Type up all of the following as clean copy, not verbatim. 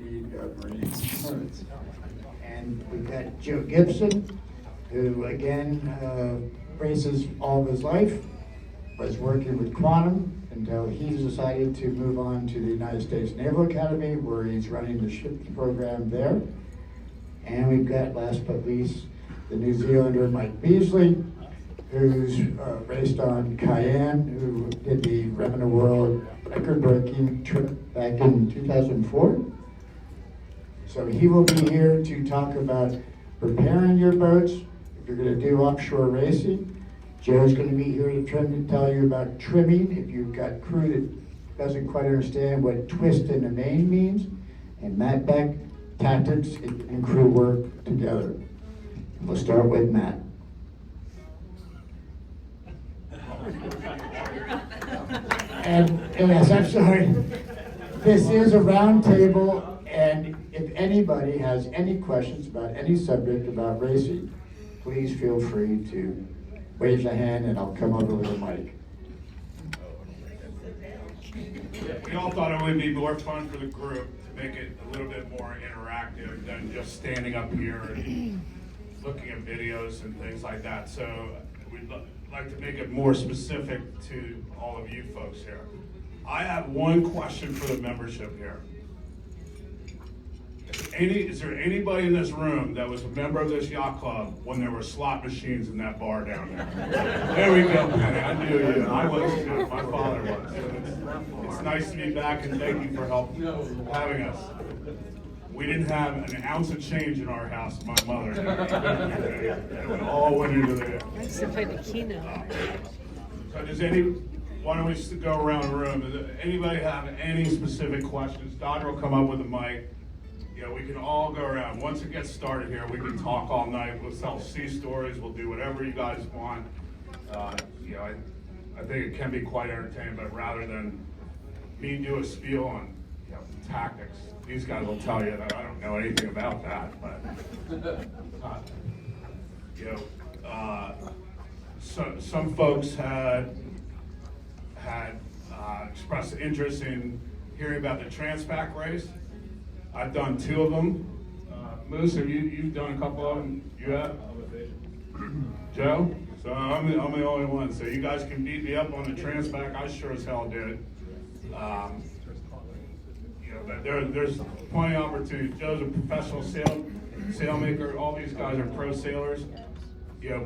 breed of Marine Hornets. And we've got Joe Gibson, who again races all of his life, was working with Quantum until he decided to move on to the United States Naval Academy, where he's running the ships program there. And we've got, last but least, the New Zealander Mike Beasley, who's raced on Cayenne, who did the Revenue World record-breaking trip back in 2004. So he will be here to talk about preparing your boats if you're going to do offshore racing. Joe's going to be here to tell you about trimming if you've got crew that doesn't quite understand what twist in the main means. And Matt Beck, tactics and crew work together. And we'll start with Matt. And yes, I'm sorry. This is a round table, and if anybody has any questions about any subject about racing, please feel free to raise your hand and I'll come over with a mic. We all thought it would be more fun for the group to make it a little bit more interactive than just standing up here and looking at videos and things like that. So we'd like to make it more specific to all of you folks here. I have one question for the membership here. Is there anybody in this room that was a member of this yacht club when there were slot machines in that bar down there? There we go, Penny. I knew you. I was too. My father was. It's nice to be back, and thank you for having us. We didn't have an ounce of change in our house. My mother did. It all went into there. That's to play the keynote. So why don't we just go around the room? Does anybody have any specific questions? Dodger will come up with a mic. We can all go around. Once it gets started here, we can talk all night. We'll tell sea stories. We'll do whatever you guys want. I think it can be quite entertaining, but rather than me do a spiel on tactics, these guys will tell you that I don't know anything about that. But some folks had expressed interest in hearing about the Transpac race. I've done 2 of them. Moose, you've done a couple of them? You have? Joe? So I'm the only one. So you guys can beat me up on the Transpac. I sure as hell did. But there's plenty of opportunities. Joe's a professional sailmaker. All these guys are pro sailors.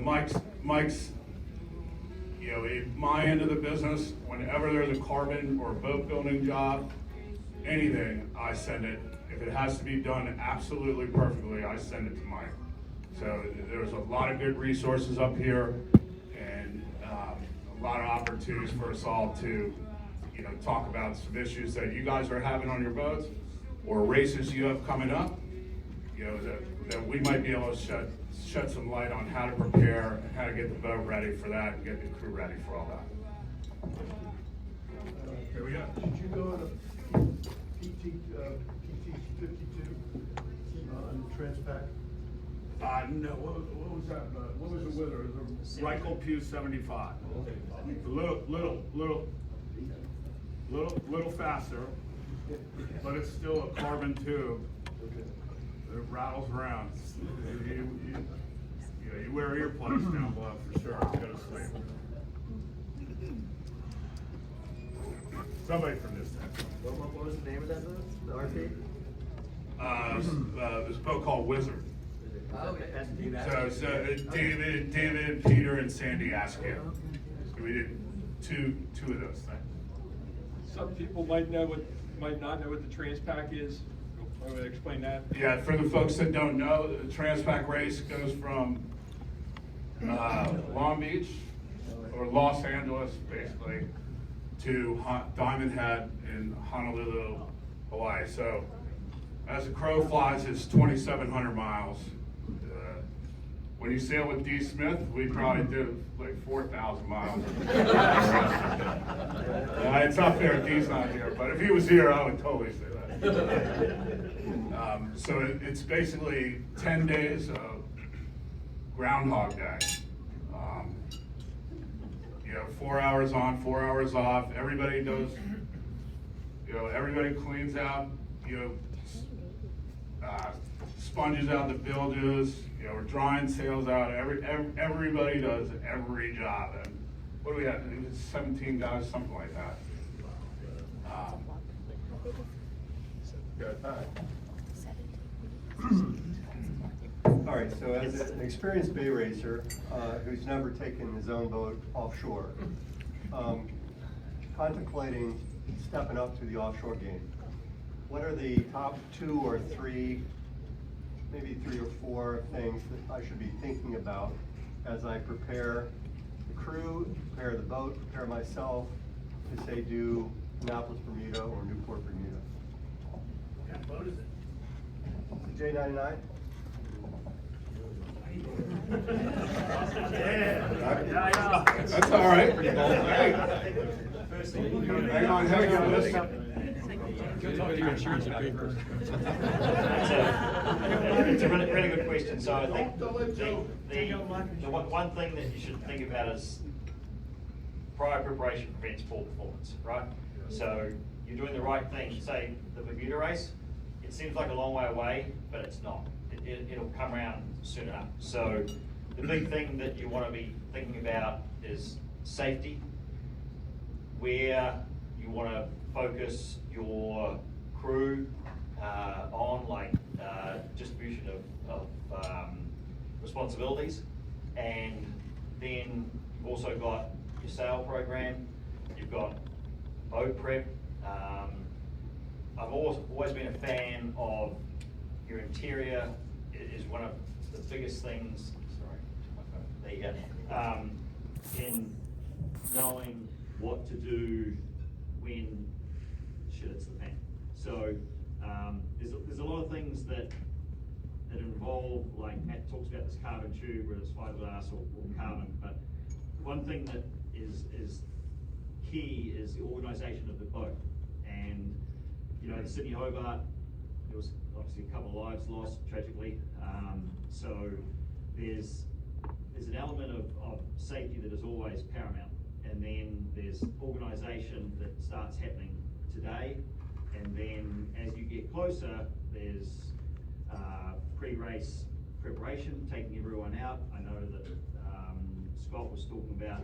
Mike's in my end of the business, whenever there's a carbon or boat building job, anything, I send it. If it has to be done absolutely perfectly, I send it to Mike. So there's a lot of good resources up here, and a lot of opportunities for us all to, talk about some issues that you guys are having on your boats, or races you have coming up. That we might be able to shed some light on how to prepare and how to get the boat ready for that and get the crew ready for all that. Here we go. Did you go on a PT 52 on Transpac? No. What was that? What was the weather? It was a Reichel Pew 75. Little faster, but it's still a carbon tube. It rattles around. You wear earplugs down below for sure. Go to sleep. Somebody from this town. What was the name of that boat? The RP? This boat called Wizard. Oh, okay. So David, Peter, and Sandy Askew. So we did two of those things. Some people might not know what the Transpac is. I would explain that. Yeah, for the folks that don't know, the Transpac race goes from Long Beach or Los Angeles, basically, to Diamond Head in Honolulu, Hawaii. So as the crow flies, it's 2,700 miles. When you sail with D. Smith, we probably did like 4,000 miles. It's up there, D's not here, but if he was here, I would totally say that. So it's basically 10 days of Groundhog Day. 4 hours on, 4 hours off. Everybody does, everybody cleans out, sponges out the bilges, you know, we're drying sails out, everybody does every job, and what do we have, it was 17 guys, something like that. Good. All right, so as an experienced bay racer, who's never taken his own boat offshore, contemplating stepping up to the offshore game, what are the top 2 or 3, maybe 3 or 4 things that I should be thinking about as I prepare the crew, prepare the boat, prepare myself to say do Annapolis, Bermuda, or Newport, Bermuda? What kind of boat is it? The J99? Yeah. That's all right. Hey, First thing, hang on, listen. Go talk to your insurance papers. It's a really good question. So I think Don't let Joe take out my the one thing that you should think about is prior preparation prevents poor performance, right? So you're doing the right thing. Say the Bermuda race, it seems like a long way away, but it's not. It'll come around soon enough. So the big thing that you want to be thinking about is safety, where you want to focus your crew on, like distribution of responsibilities, and then you've also got your sail program, you've got boat prep. I've always been a fan of your interior. Is one of the biggest things, sorry, my phone. There you go. In knowing what to do when shit hits the fan. So there's a lot of things that involve, like Matt talks about this carbon tube, whether it's fiberglass or carbon, but one thing that is key is the organisation of the boat. And you know, the Sydney Hobart, there was obviously a couple of lives lost tragically. So there's an element of safety that is always paramount, and then there's organisation that starts happening today, and then as you get closer, there's pre-race preparation, taking everyone out. I know that Scott was talking about,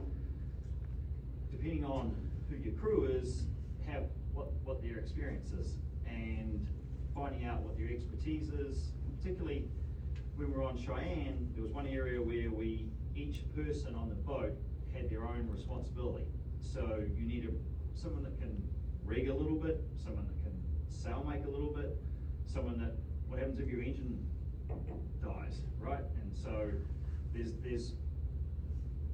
depending on who your crew is, have what their experience is, and finding out what their expertise is. Particularly when we were on Cheyenne, there was one area where each person on the boat had their own responsibility. So you need someone that can rig a little bit, someone that can sail make a little bit, someone that, what happens if your engine dies, right? And so there's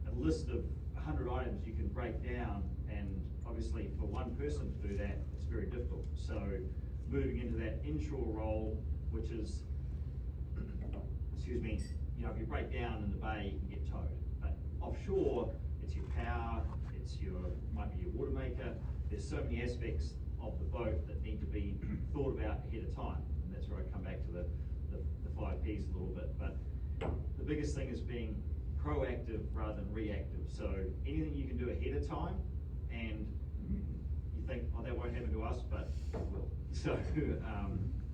a list of 100 items you can break down, and obviously for one person to do that, it's very difficult. So moving into that inshore role, which is, excuse me, you know, if you break down in the bay, you can get towed. But offshore, it's your power, might be your water maker. There's so many aspects of the boat that need to be thought about ahead of time. And that's where I come back to the 5 Ps a little bit. But the biggest thing is being proactive rather than reactive. So anything you can do ahead of time, and you think, oh, that won't happen to us, but it will. So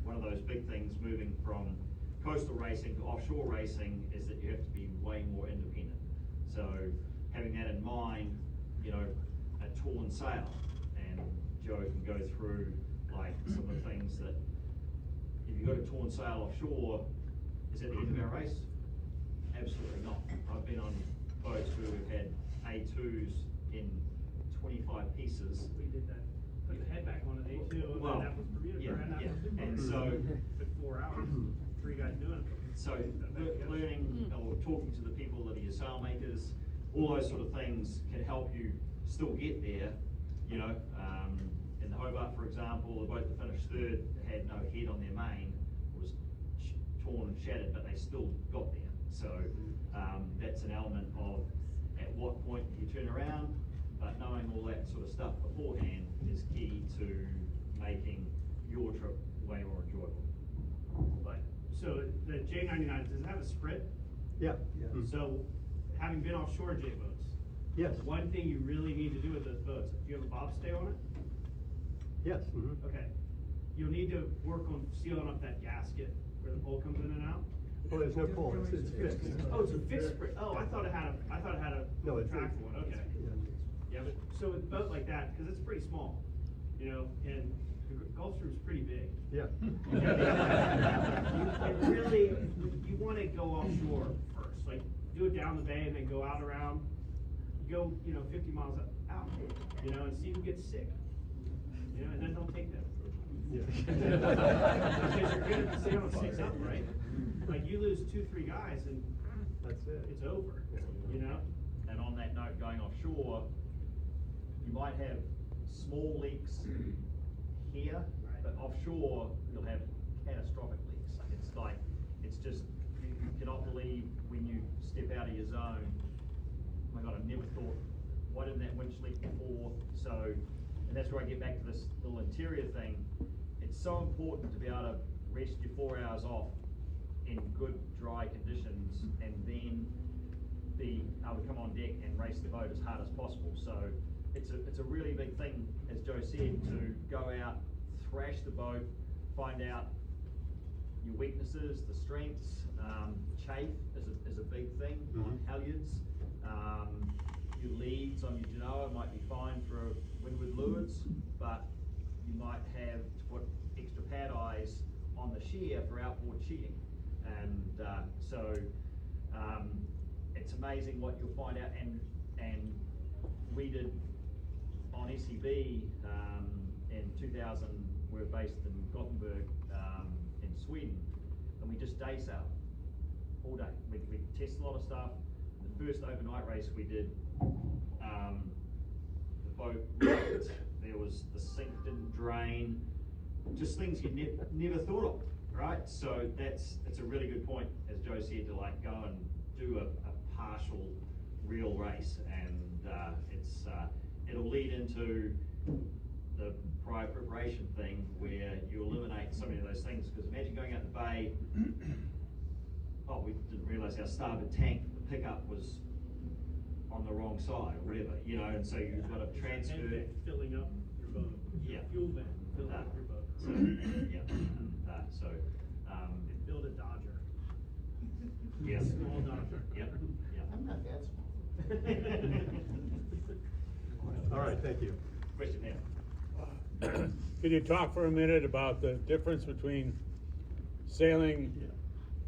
one of those big things moving from coastal racing to offshore racing is that you have to be way more independent. So having that in mind, you know, a torn sail, and Joe can go through like some of the things that, if you've got a torn sail offshore, is that the end of our race? Absolutely not. I've been on boats where we've had A2s in 25 pieces. We did that, put the head back on an A2, Well, and that was Bermuda, yeah, right? yeah. And so, Took 4 hours, 3 guys doing it. so learning or talking to the people that are your sail makers, all those sort of things can help you still get there. You know, in the Hobart, for example, the boat that finished third had no head on their main, was torn and shattered, but they still got there. So that's an element of at what point you turn around, but knowing all that sort of stuff beforehand is key to making your trip way more enjoyable. But, so the J99, does it have a sprint? Yeah. So, having been offshore J boats, Yes. one thing you really need to do with those boats, do you have a bobstay on it? Yes. Okay. you'll need to work on sealing up that gasket where the pole comes in and out. Well, there's no pull, it's fixed. Oh, it's a fixed spring. Oh, I thought it had a No, it's track one. Okay. Yeah, but so with a boat like that, because it's pretty small, you know, and the Gulfstream's pretty big. Yeah. You really, you want to go offshore first, like do it down the bay and then go out around, go, 50 miles out, and see who gets sick, and then don't take them. Yeah. Because you're good at sailing 6 up, right? Like you lose 2-3 guys and That's it. it's over, And on that note, going offshore, you might have small leaks here, but offshore, you'll have catastrophic leaks. It's just, you cannot believe when you step out of your zone, oh my God, I never thought, why didn't that winch leak before? So, and that's where I get back to this little interior thing. It's so important to be able to rest your 4 hours off in good dry conditions and then be able to come on deck and race the boat as hard as possible. So it's a really big thing, as Joe said, to go out, thrash the boat, find out your weaknesses, the strengths. Chafe is a big thing on halyards. Your leads on your Genoa might be fine for windward lewards, but you might have to put extra pad eyes on the shear for outboard cheating. And it's amazing what you'll find out. And we did on SEB in 2000, we were based in Gothenburg in Sweden, and we just day sailed all day. We tested a lot of stuff. The first overnight race we did, the boat leaked. There was the sink didn't drain, just things you never thought of, right? So it's a really good point, as Joe said, to like go and do a partial real race, and it'll lead into the prior preparation thing where you eliminate so many of those things. Because imagine going out the bay, oh, we didn't realize our starboard tank, the pickup was on the wrong side or whatever, and so you've got to transfer. And filling up your boat. Yeah. Fuel vent, filling up your boat. So, Build a Dodger. yes. Small Dodger. Yep. I'm not that small. All right, thank you. Question there. Could you talk for a minute about the difference between sailing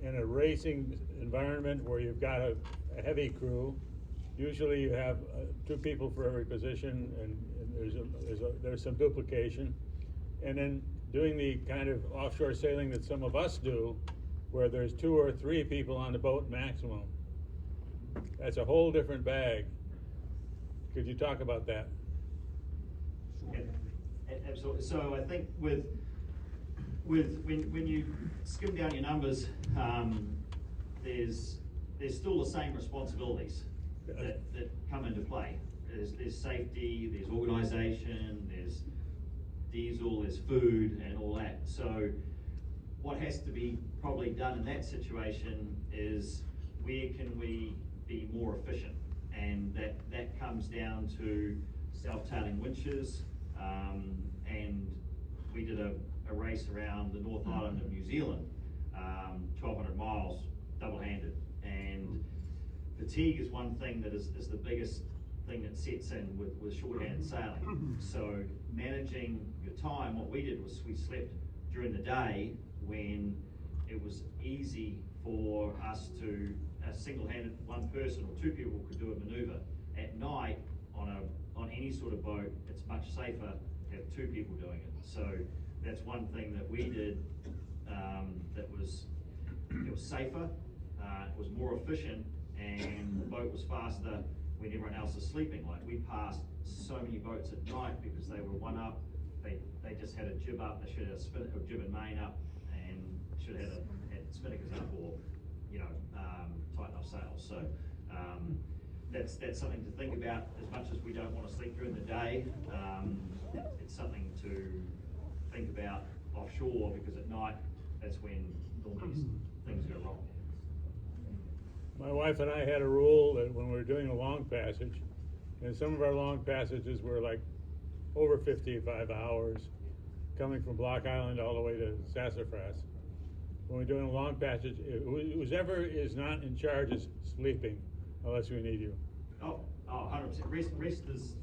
in a racing environment where you've got a heavy crew? Usually you have 2 people for every position, and there's some duplication. And then doing the kind of offshore sailing that some of us do, where there's 2 or 3 people on the boat maximum. That's a whole different bag. Could you talk about that? Absolutely. So I think with when you skim down your numbers, there's still the same responsibilities that come into play. There's safety, there's organisation, there's diesel, there's food, and all that. So what has to be probably done in that situation is where can we be more efficient, and that comes down to self-tailing winches. And we did a race around the North Island of New Zealand, 1,200 miles, double-handed. And fatigue is one thing that is the biggest thing that sets in with shorthand sailing. So managing your time, what we did was we slept during the day when it was easy for us to, a single-handed, one person or 2 people could do a maneuver. At night, on any sort of boat, it's much safer to have 2 people doing it. So that's one thing that we did it was safer, it was more efficient, and the boat was faster when everyone else is sleeping. Like, we passed so many boats at night because they were one up, they just had a jib up, they should have a jib and main up, and should have had spinnakers up, or tighten up sails. So that's something to think about. As much as we don't want to sleep during the day, it's something to think about offshore, because at night, that's when normally things go wrong. My wife and I had a rule that when we were doing a long passage, and some of our long passages were like over 55 hours, coming from Block Island all the way to Sassafras. When we're doing a long passage, whoever is not in charge is sleeping, unless we need you. Oh, 100%. Rest is,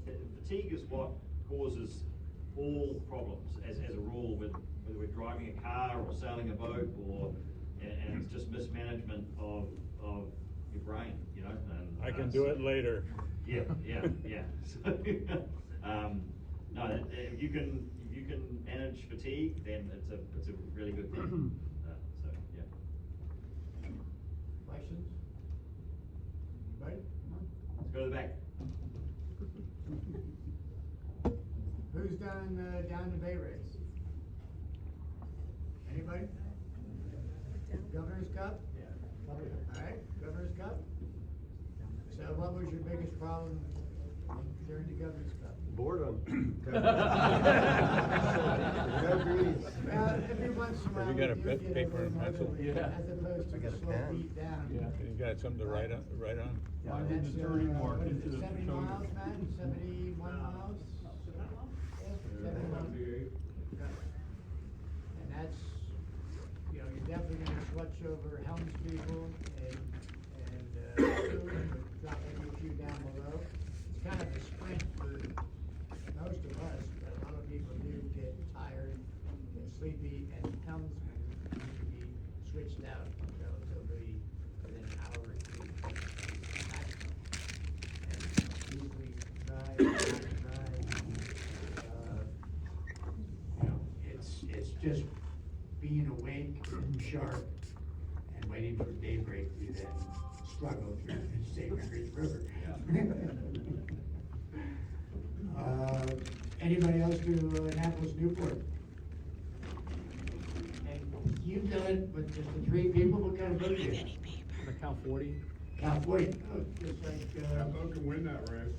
fatigue is what causes all problems as a rule, whether we're driving a car or sailing a boat, and it's just mismanagement of your brain, you know. And, I can do it later. Yeah. So, no, if you can manage fatigue, then it's a really good thing. So yeah. Questions? Anybody? Let's go to the back. Who's done down the Bay race? Anybody? Governor's Cup? Yeah. All right, Governor's Cup. So what was your biggest problem during the Governor's Cup? Boredom. Every once in a while. Have you got a we do get paper little and pencil? motivated, Yeah. As opposed to I got the a slow pen. beat down. You got something to write on? I need the That's, turning mark what is into it, the 70 shoulder. miles, man? 71 miles? Yeah, 70 miles. And that's, you know, you're definitely gonna switch over helms people and dropping a few down below. It's kind of a sprint for most of us, but a lot of people do get tired, get sleepy, and helmsmen need to be switched out relatively within an hour or two. Maximum. And usually drive, you know, it's just being awake, sharp, and waiting for daybreak to then struggle through the St. River. Anybody else do Annapolis Newport? And you've done it with just the three people, what kind of boat do you have? The Cal 40. Cal 40, oh, just like, That boat can win that race,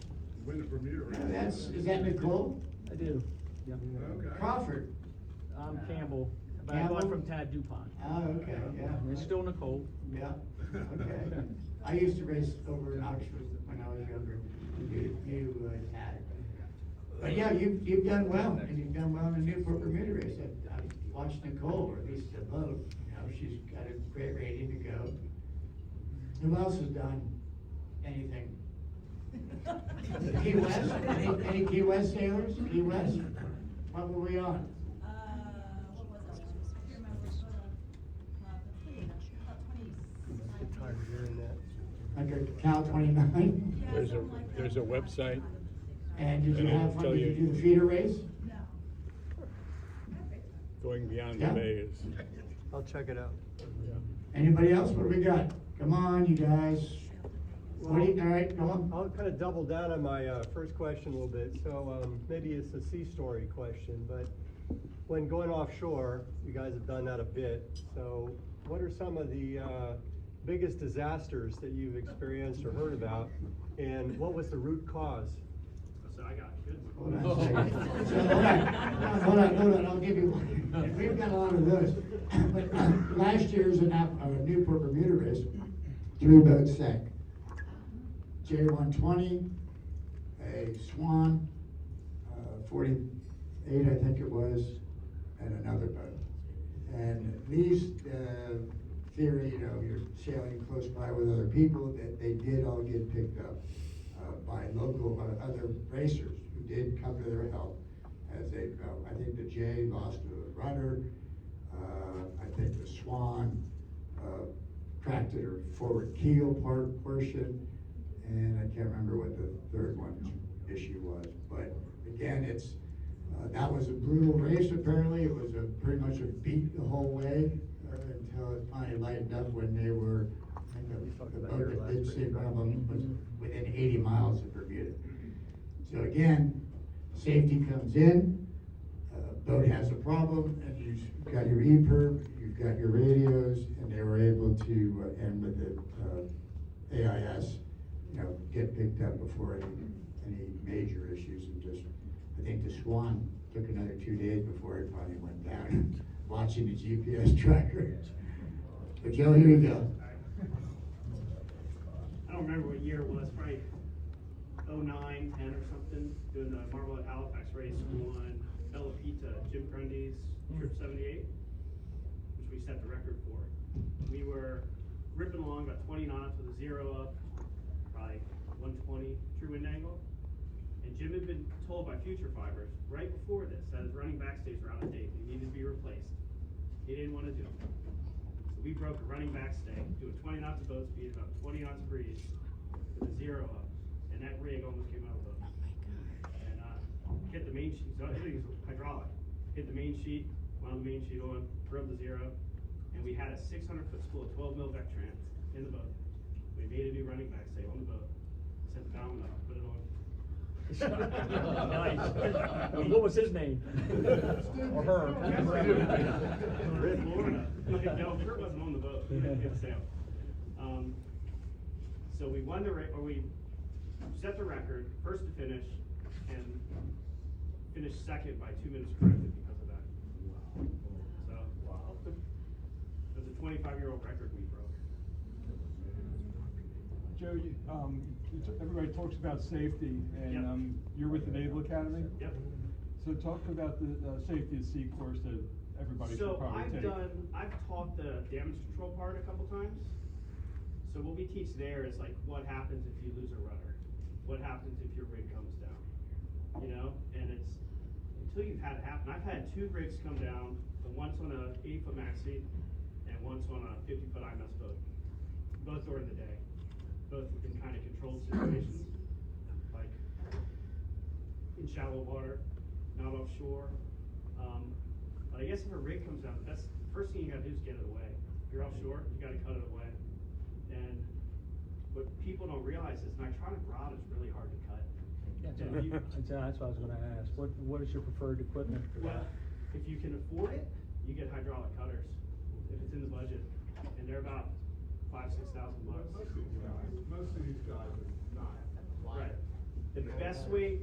win the Bermuda race. is that Nicole? I do. Yep. Okay. Crawford? I'm Campbell, but I Campbell? bought from Tad DuPont. Oh, okay, yeah. And it's still Nicole. Yeah, okay. I used to race over in Oxford when I was younger. You had. But yeah, you've done well, and you've done well in the Newport Bermuda race. I've watched Nicole, or at least the boat, you know, she's got a great rating to go. Who else has done anything? Key West? Any Key West sailors? Key West? What were we on? What was it? I can't remember. Tired of hearing that. Like a Cal 29? There's a website. And did you And it'll have fun? tell Did you you- do the feeder race? Going beyond the Yeah. bay is, I'll check it out. Anybody else? What do we got? Come on, you guys. All right, go on. I'll kind of double down on my first question a little bit. So maybe it's a sea story question, but when going offshore, you guys have done that a bit. So what are some of the biggest disasters that you've experienced or heard about? And what was the root cause? So I got good. Hold on a second. So, hold on, I'll give you one. We've got a lot of those. But last year's Newport Bermuda race, 3 boats sank. J120, a Swan, 48 I think it was, and another boat. And these, theory, you know, you're sailing close by with other people, that they did all get picked up by local, other racers who did come to their help. As they, I think the J lost a rudder, I think the Swan cracked at her forward keel portion, and I can't remember what the third one's issue was. But again, it's that was a brutal race. Apparently, it was pretty much a beat the whole way until it finally lightened up when they were. The boat that did sink one of them was within 80 miles of Bermuda. So again, safety comes in. Boat has a problem, and you've got your EPIRB, you've got your radios, and they were able to end with the AIS. You know, get picked up before any major issues, and just, I think the Swan took another 2 days before it finally went down, watching the GPS tracker. But Joe, here you go. I don't remember what year it was, probably 09, 10 or something, doing the Marble at Halifax race, won Bella Pita, Jim Grundy's Trip 78, which we set the record for. We were ripping along about 20 knots with a 0 up, probably 120 true wind angle. And Jim had been told by Future Fibers right before this that his running backstays were out of date. They needed to be replaced. He didn't want to do it. So we broke a running backstay, doing 20 knots of boat speed, about 20 knots of breeze, with a 0 up. And that rig almost came out of the boat. And hit the main sheet, so everything's hydraulic. Hit the main sheet, wound the main sheet on, drove the 0, and we had a 600-foot spool of 12 mil Vectran in the boat. We made a new running backstay on the boat. Set the valve up, put it on. Nice. What was his name? Or her? Florida. No, Kurt wasn't on the boat. He didn't sail. So we won we set the record, first to finish, and finished second by 2 minutes corrected because of that. So, it was a 25-year-old record we broke. Joe, everybody talks about safety, and Yep. You're with the Naval Academy? Yep. So talk about the safety at sea course that everybody should So probably take. I've taught the damage control part a couple times. So what we teach there is like what happens if you lose a rudder? What happens if your rig comes down? You know, and it's until you've had it happen. I've had 2 rigs come down, once on a 80-foot maxi and once on a 50-foot IMS boat. Both during the day. Both in kind of controlled situations, like in shallow water, not offshore. But I guess if a rig comes out, the first thing you gotta do is get it away. If you're offshore, you gotta cut it away. And what people don't realize is nitrotic rod is really hard to cut. That's And what you- I was gonna ask. What is your preferred equipment for Well, that? if you can afford it, you get hydraulic cutters, if it's in the budget. And they're about $5,000-6,000 bucks. Most of these guys are not. Right. The best way,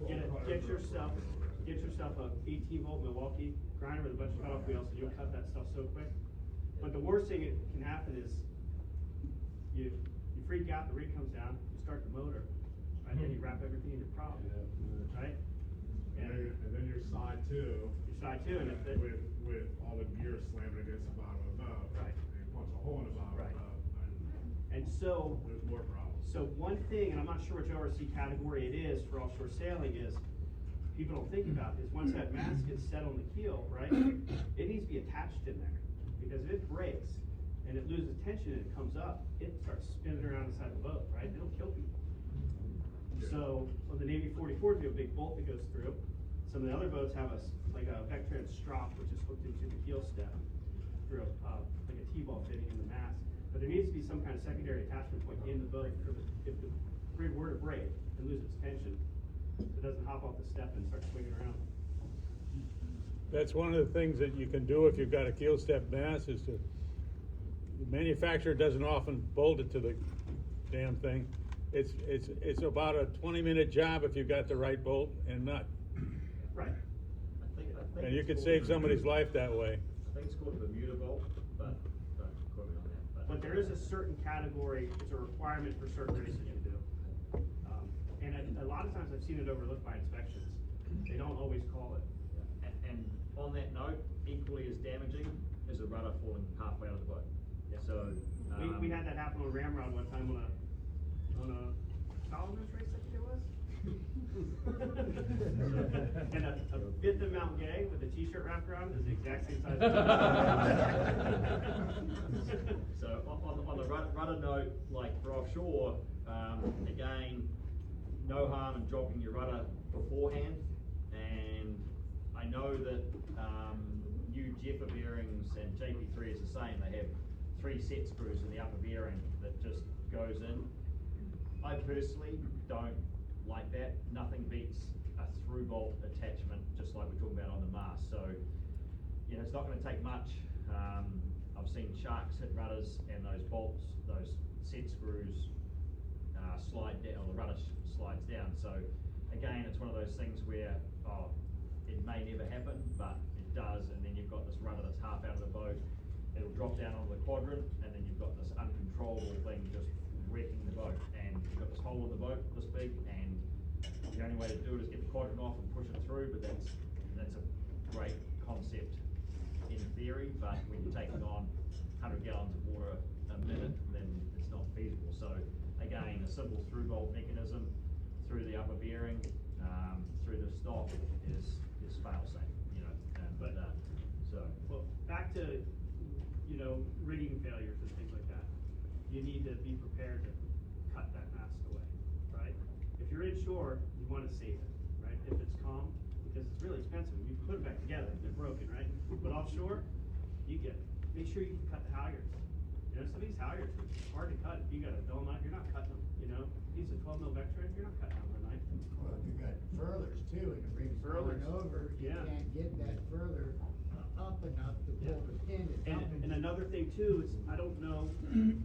get yourself a 18-volt Milwaukee grinder with a bunch of cutoff wheels, and you'll cut that stuff so quick. But the worst thing that can happen is you freak out, the rig comes down, you start the motor, right? Then you wrap everything in your prop, right? And then your side two. Your side two, and if it, with all the gear slamming against the bottom of the boat. Right. And you punch a hole in the bottom Right. of the boat. and so There's more problems. So one thing, and I'm not sure which ORC category it is for offshore sailing, is people don't think about is once that mast gets set on the keel, right? It needs to be attached in there, because if it breaks and it loses tension and it comes up, it starts spinning around inside the boat, right? It'll kill people. So on the Navy 44s, we have a big bolt that goes through. Some of the other boats have like a Vectran strop, which is hooked into the keel step through like a T-ball fitting in the mast. But there needs to be some kind of secondary attachment point in the boat for if the rig were to break and lose its tension, it doesn't hop off the step and start swinging around. That's one of the things that you can do if you've got a keel step mast is to, the manufacturer doesn't often bolt it to the damn thing. It's about a 20-minute job if you've got the right bolt and nut. Right. And you could save somebody's life that way. I think it's called a Bermuda bolt, but don't quote me on that. But there is a certain category, it's a requirement for certain races to do. And a lot of times I've seen it overlooked by inspections. They don't always call it. And on that note, equally as damaging is a rudder falling halfway out of the boat. Yeah. So We had that happen on Ramrod one time on a Solomon's race, I think it was. And a fifth of Mount Gay with a t-shirt wrapped around is the exact same size. So on the rudder note, like for offshore, again, no harm in dropping your rudder beforehand. And I know that new Jeffer bearings and JP3 is the same. They have 3 set screws in the upper bearing that just goes in. I personally don't like that. Nothing beats a through bolt attachment, just like we're talking about on the mast. So, you know, it's not going to take much. I've seen sharks hit rudders and those bolts, those set screws slide down, or the rudder slides down. So, again, it's one of those things where, it may never happen, but it does, and then you've got this rudder that's half out of the boat. It'll drop down onto the quadrant, and then you've got this uncontrollable thing just wrecking the boat. And you've got this hole in the boat this big, and the only way to do it is get the quadrant off and push it through, but that's that's a great concept in theory, but when you're taking on 100 gallons of water a minute, then it's not feasible. So again, a simple through bolt mechanism through the upper bearing, through the stock is fail safe, you know, so. Well, back to, you know, rigging failures and things like that. You need to be prepared to cut that mast away, right? If you're inshore, you wanna save it, right? If it's calm, because it's really expensive, you can put them back together, they're broken, right? But offshore, you get, make sure you can cut the halyards. You know, some of these halyards are hard to cut. If you got a dull knife, you're not cutting them, you know? These are 12 mil Beck thread, you're not cutting them with a knife. Well, if you got furlers too, and the rig's Furlers. going over, you Yeah. can't get that furler up enough to Yeah. pull the pin and dump it. And another thing too is, I don't know,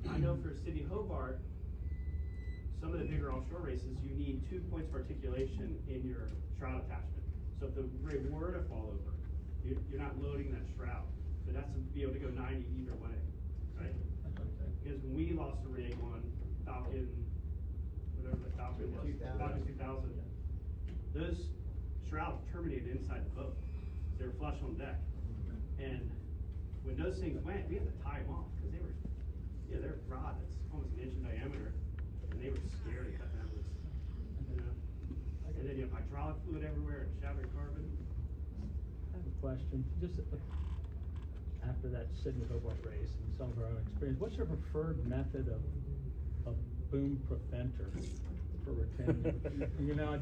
I know for City of Hobart, some of the bigger offshore races, you need 2 points of articulation in your shroud attachment. So if the rig were to fall over, you're not loading that shroud. So it has to be able to go 90 either way, right? Because when we lost a rig on Falcon, whatever the Falcon was, 2000. Falcon 2000, those shrouds terminated inside the boat. They were flush on deck. And when those things went, we had to tie them off, because they were, yeah, they're rod that's almost an inch in diameter, and they were scared to cut that loose, you know? And then you have hydraulic fluid everywhere and shattered carbon. I have a question, just after that Sydney Hobart race and some of our own experience, what's your preferred method of boom preventer for retaining? You know,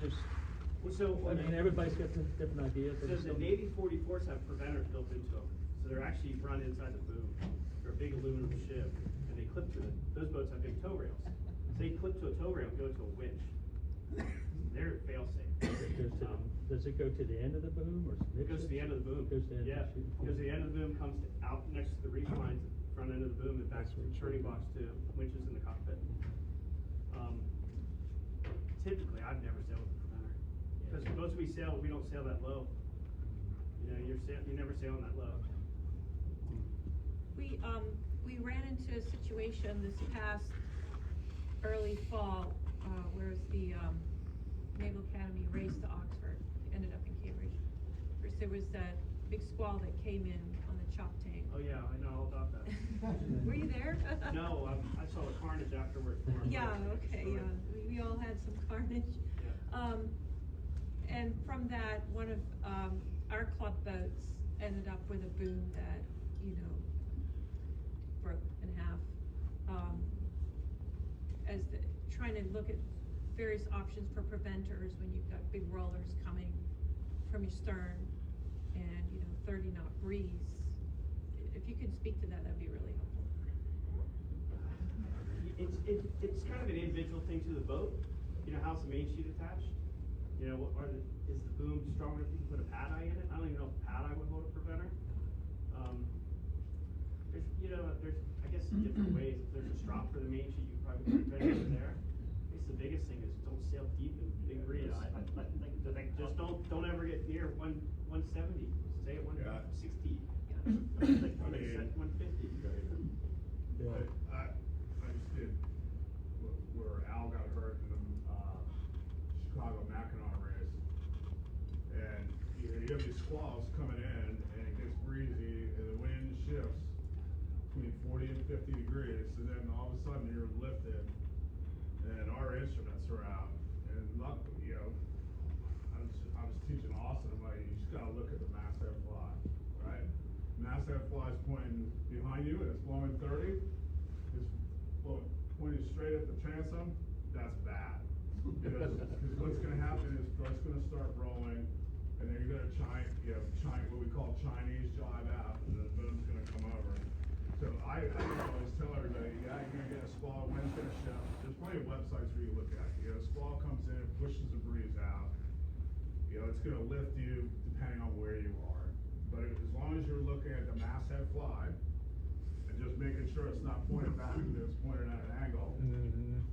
Well, so, I mean, everybody's got different ideas. So the Navy 44s have preventers built into them, so they're actually run inside the boom. They're a big aluminum ship, and they clip to it. Those boats have big tow rails. So they clip to a tow rail and go to a winch. They're fail safe. Does it go to the end of the boom, or? It goes to the end of the boom. Goes to the end Yeah, of the chute. goes to the end of the boom, comes out next to the reef lines, at the front end of the boom, and back to the turning box to winches in the cockpit. Typically, I've never sailed with a preventer, because most we sail, we don't sail that low. You know, you never sail that low. We ran into a situation this past early fall, whereas the, Naval Academy raced to Oxford, ended up in Cambridge. First, there was that big squall that came in on the chop tank. Oh, yeah, I know all about that. Were you there? No, I saw the carnage afterwards. Yeah, okay, yeah, we all had some carnage. Yeah. And from that, one of, our club boats ended up with a boom that, you know, broke in half. Trying to look at various options for preventers when you've got big rollers coming from your stern and, you know, 30 knot breeze. If you could speak to that, that'd be really helpful. It's kind of an individual thing to the boat. You know, how's the main sheet attached? You know, is the boom strong enough you can put a pad eye in it? I don't even know if a pad eye would hold a preventer. There's, I guess, different ways. If there's a strop for the main sheet, you probably put a preventer there. I guess the biggest thing is don't sail deep in big breeze. Yeah, I think Just don't ever get near 170. Stay at 160. I mean, 150. Yeah. I just did where Al got hurt in the Chicago Mackinac race, and you have these squalls coming in, and it gets breezy, and the wind shifts between 40 and 50 degrees, and then all of a sudden you're lifted, and our instruments are out, and luckily, you know, I was teaching Austin, I'm like, you just gotta look at the masthead fly, right? Masthead fly's pointing behind you, and it's blowing 30, it's pointing straight at the transom, that's bad. Because what's gonna happen is boat's gonna start rolling, and then you're gonna what we call Chinese jive out, and the boom's gonna come over. So I always tell everybody, yeah, you're gonna get a squall, wind's gonna shift. There's plenty of websites where you look at it. You know, squall comes in, pushes the breeze out. You know, it's gonna lift you depending on where you are. But as long as you're looking at the masthead fly, and just making sure it's not pointed back, that it's pointed at an angle.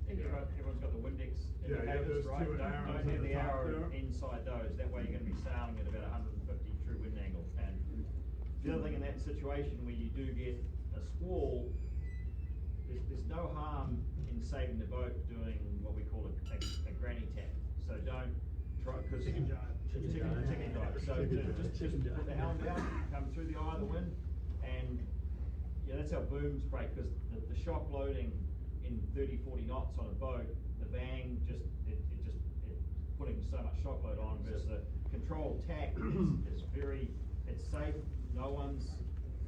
everyone's got the Windex Yeah, indicators, those right? two Don't arrows have at the the top arrow there. inside those, that way you're gonna be sailing at about 150 true wind angle. And the other thing in that situation where you do get a squall, there's no harm in saving the boat doing what we call a granny tap. So don't try, cause. Chicken jive. Chicken Chicken jive, so just Chicken jive. put the helm down, come through the eye of the wind, and, yeah, that's how booms break, cause the shock loading in 30-40 knots on a boat, the bang just, it's putting so much shock load on, versus the controlled tack is very, it's safe, no one's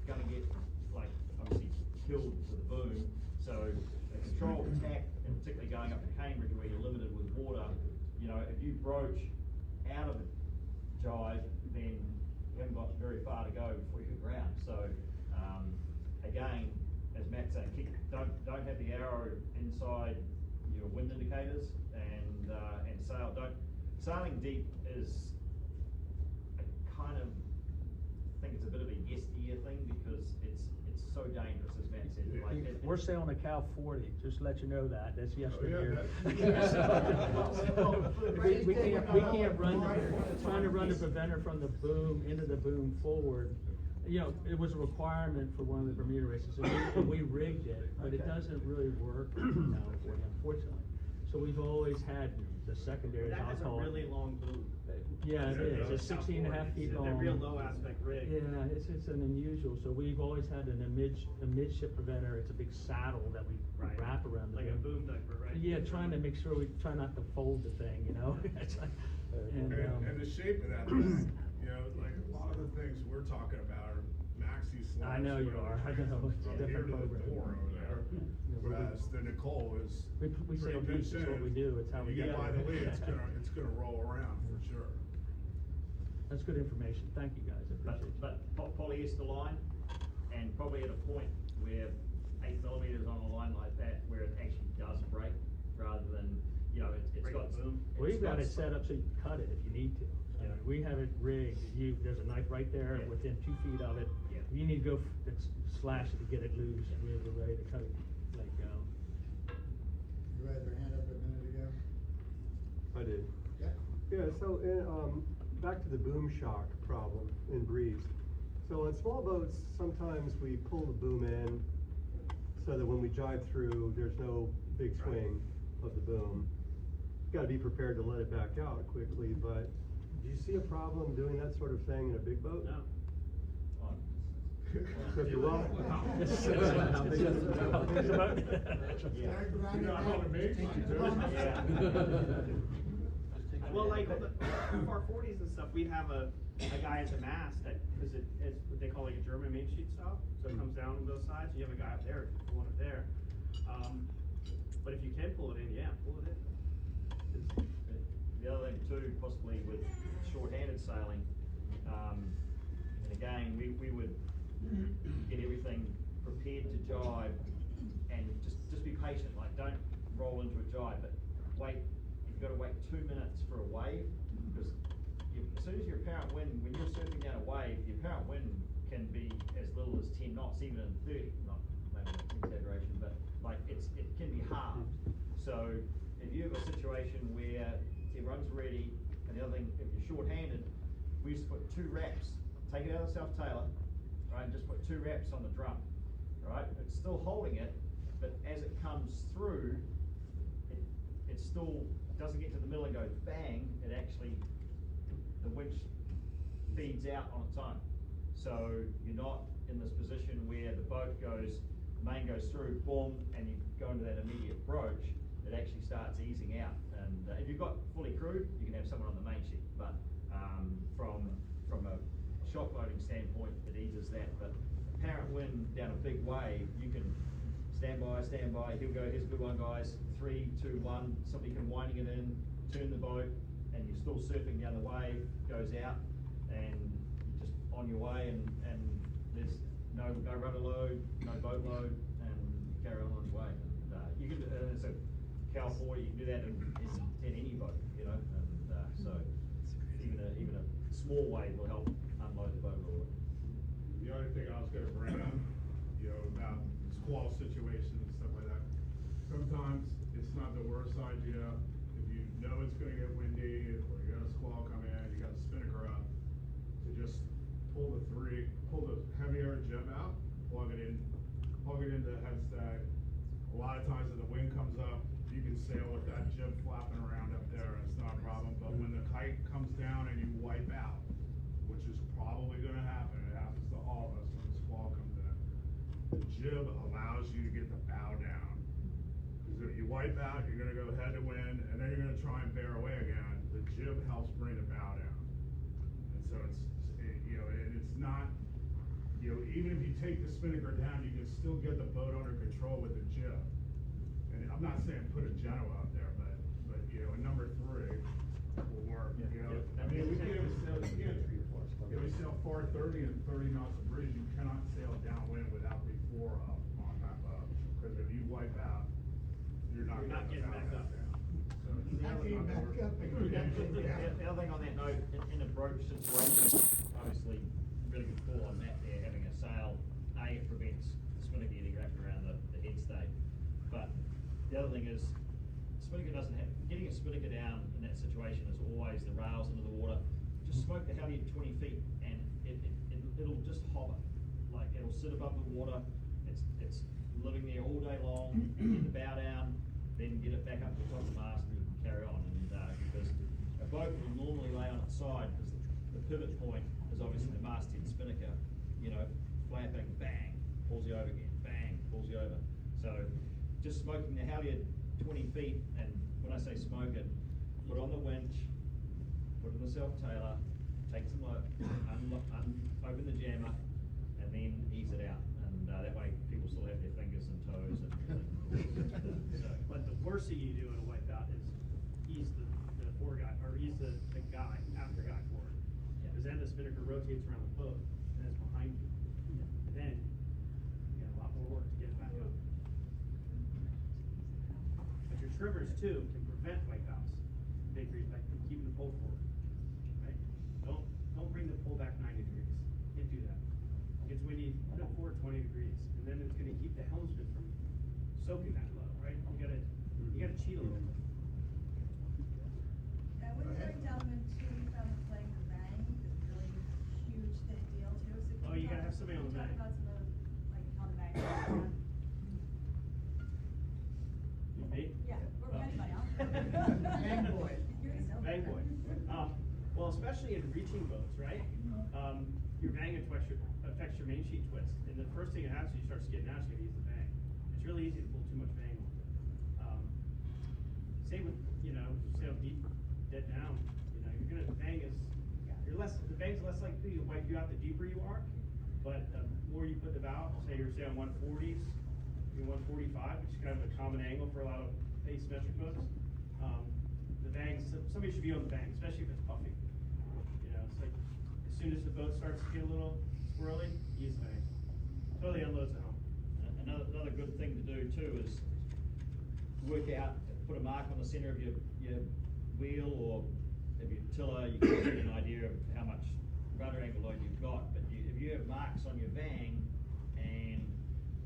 gonna get, like, obviously killed with a boom, so a controlled tack, and particularly going up to Cambridge where you're limited with water, you know, if you broach out of a jive, then you haven't got very far to go before you hit ground. So, again, as Matt's saying, don't have the arrow inside your wind indicators, and sail. Sailing deep is, I kind of think it's a bit of a yesteryear thing, because it's so dangerous, as Matt said. Like, We're sailing a Cal 40, just to let you know that, that's yesteryear. We can't run, trying to run the preventer from the boom into the boom forward. You know, it was a requirement for one of the Bermuda races, and we rigged it, but it doesn't really work in California, unfortunately. So we've always had the secondary. That has a really long boom. Yeah, it is. It's 16 and a half feet long. It's a real low aspect rig. Yeah, it's an unusual. So we've always had a midship preventer. It's a big saddle that we wrap around the like a boom diaper, right? Yeah, trying to make sure we try not to fold the thing, you know. It's like, And the shape of that thing, you know, like a lot of the things we're talking about are maxi slides. I know you are. I know. It's a From here different to the program. door over there. Whereas the Nicole is We sail pretty deep, good it's what we do, it's how we You do get by it. the lead, it's gonna roll around for sure. That's good information. Thank you, guys. I appreciate you. But polyester line, and probably at a point where 8 millimeters on a line like that, where it actually does break, rather than, you know, it's Break got. the boom. We've got it set up so you can cut it if you need to. I mean, we have it rigged. There's a knife right there, Yeah. within 2 feet of it. Yeah. If you need to go slash it to get it loose, we're ready to cut it, let it go. You had your hand up a minute ago? I did. Yeah. Yeah, so, back to the boom shock problem in breeze. So on small boats, sometimes we pull the boom in so that when we jive through, there's no big swing of the boom. Gotta be prepared to let it back out quickly, but do you see a problem doing that sort of thing in a big boat? No. So if you're well. Well, like on the our 40s and stuff, we have a guy at the mast that, because it's what they call like a German main sheet style, so it comes down on both sides. You have a guy up there pulling it there. But if you can pull it in, yeah, pull it in. The other thing too, possibly with short-handed sailing, and again, we would get everything prepared to jive, and just be patient, like don't roll into a jive, but wait, you've got to wait 2 minutes for a wave, because as soon as your apparent wind, when you're surfing down a wave, the apparent wind can be as little as 10 knots, even in 30, not maybe an exaggeration, but like it can be halved. So if you have a situation where everyone's ready, and the other thing, if you're short-handed, we used to put 2 wraps, take it out of the self-tailor, right, and just put 2 wraps on the drum, right? It's still holding it, but as it comes through, it still doesn't get to the middle and go bang, it actually, the winch feeds out on its own. So you're not in this position where the boat goes, the main goes through, boom, and you go into that immediate broach. It actually starts easing out. And if you've got fully crewed, you can have someone on the main sheet. But from a shock loading standpoint, it eases that. But apparent wind down a big wave, you can stand by, here we go, here's a good one, guys. 3, 2, 1, somebody can winding it in, turn the boat, and you're still surfing down the wave, goes out, and you're just on your way, and there's no rudder load, no boat load, and you carry on your way. And, you can, it's a Cal 40, you can do that in any boat, you know, and so even a small wave will help unload the boat a little bit. The other thing I was gonna bring up, you know, about squall situations and stuff like that. Sometimes it's not the worst idea, if you know it's gonna get windy, or you got a squall come in, you got a spinnaker up, to just pull the heavier jib out, plug it into the headstay. A lot of times when the wind comes up, you can sail with that jib flapping around up there, and it's not a problem, but when the kite comes down and you wipe out, which is probably gonna happen, it happens to all of us when the squall comes in, the jib allows you to get the bow down. Because if you wipe out, you're gonna go head to wind, and then you're gonna try and bear away again. The jib helps bring the bow down. And so and it's not, even if you take the spinnaker down, you can still get the boat under control with the jib. And I'm not saying put a Genoa up there, but a number 3 will work, I mean, we can't even sail, if we sail 430 and 30 knots of breeze, you cannot sail downwind without the fore up on that boat. Because if you wipe out, you're not getting back up. I came back up again. The other thing on that note, in a broach situation, obviously, really good call on that there, having a sail, it prevents the spinnaker getting wrapped around the head stay. But the other thing is, getting a spinnaker down in that situation is always the rails into the water. Just smoke the halyard 20 feet and it'll just hover. Like, it'll sit above the water, it's living there all day long, get the bow down, then get it back up to the top of the mast and you can carry on. And because a boat will normally lay on its side, because the pivot point is obviously the masthead spinnaker, flapping, bang, pulls you over again, bang, pulls you over. So just smoking the halyard 20 feet, and when I say smoke it, put on the winch, put in the self-tailer, take some load, open the jammer, and then ease it out. And that way people still have their fingers and toes. But the worst thing you do in a wipeout is ease the fore guy, or ease the guy, after guy forward. Because then the spinnaker rotates around the boat, and it's behind you. And then you got a lot more work to get it back up. But your trimmers too can prevent wipeouts. Big reason, like keeping the pole forward. Right? Don't bring the pole back 90 degrees. Can't do that. It gets windy, put it forward 20 degrees, and then it's going to keep the helmsman from soaking that low, right? You gotta cheat a little bit. I would bring gentlemen too, from playing the bang, is a really huge deal too. So Oh, you gotta have somebody on the bang. Talk about some of those, like on the bang. Me? Yeah, or anybody else. Bang boy. Bang boy. Well, especially in reaching boats, right? Your bang affects your main sheet twist. And the first thing that happens when you start skidding out, you're gonna use the bang. It's really easy to pull too much bang off it. Same with, sail deep, dead down, the bang's less likely to wipe you out the deeper you are, but the more you put the bow, say you're sailing 140s, 145, which is kind of a common angle for a lot of asymmetric boats. The bang, somebody should be on the bang, especially if it's puffy. It's like, as soon as the boat starts to get a little squirrely, use the bang. Totally unloads the helm. Another good thing to do too is work out, put a mark on the center of your wheel or of your tiller. You can get an idea of how much rudder angle load you've got. But if you have marks on your bang, and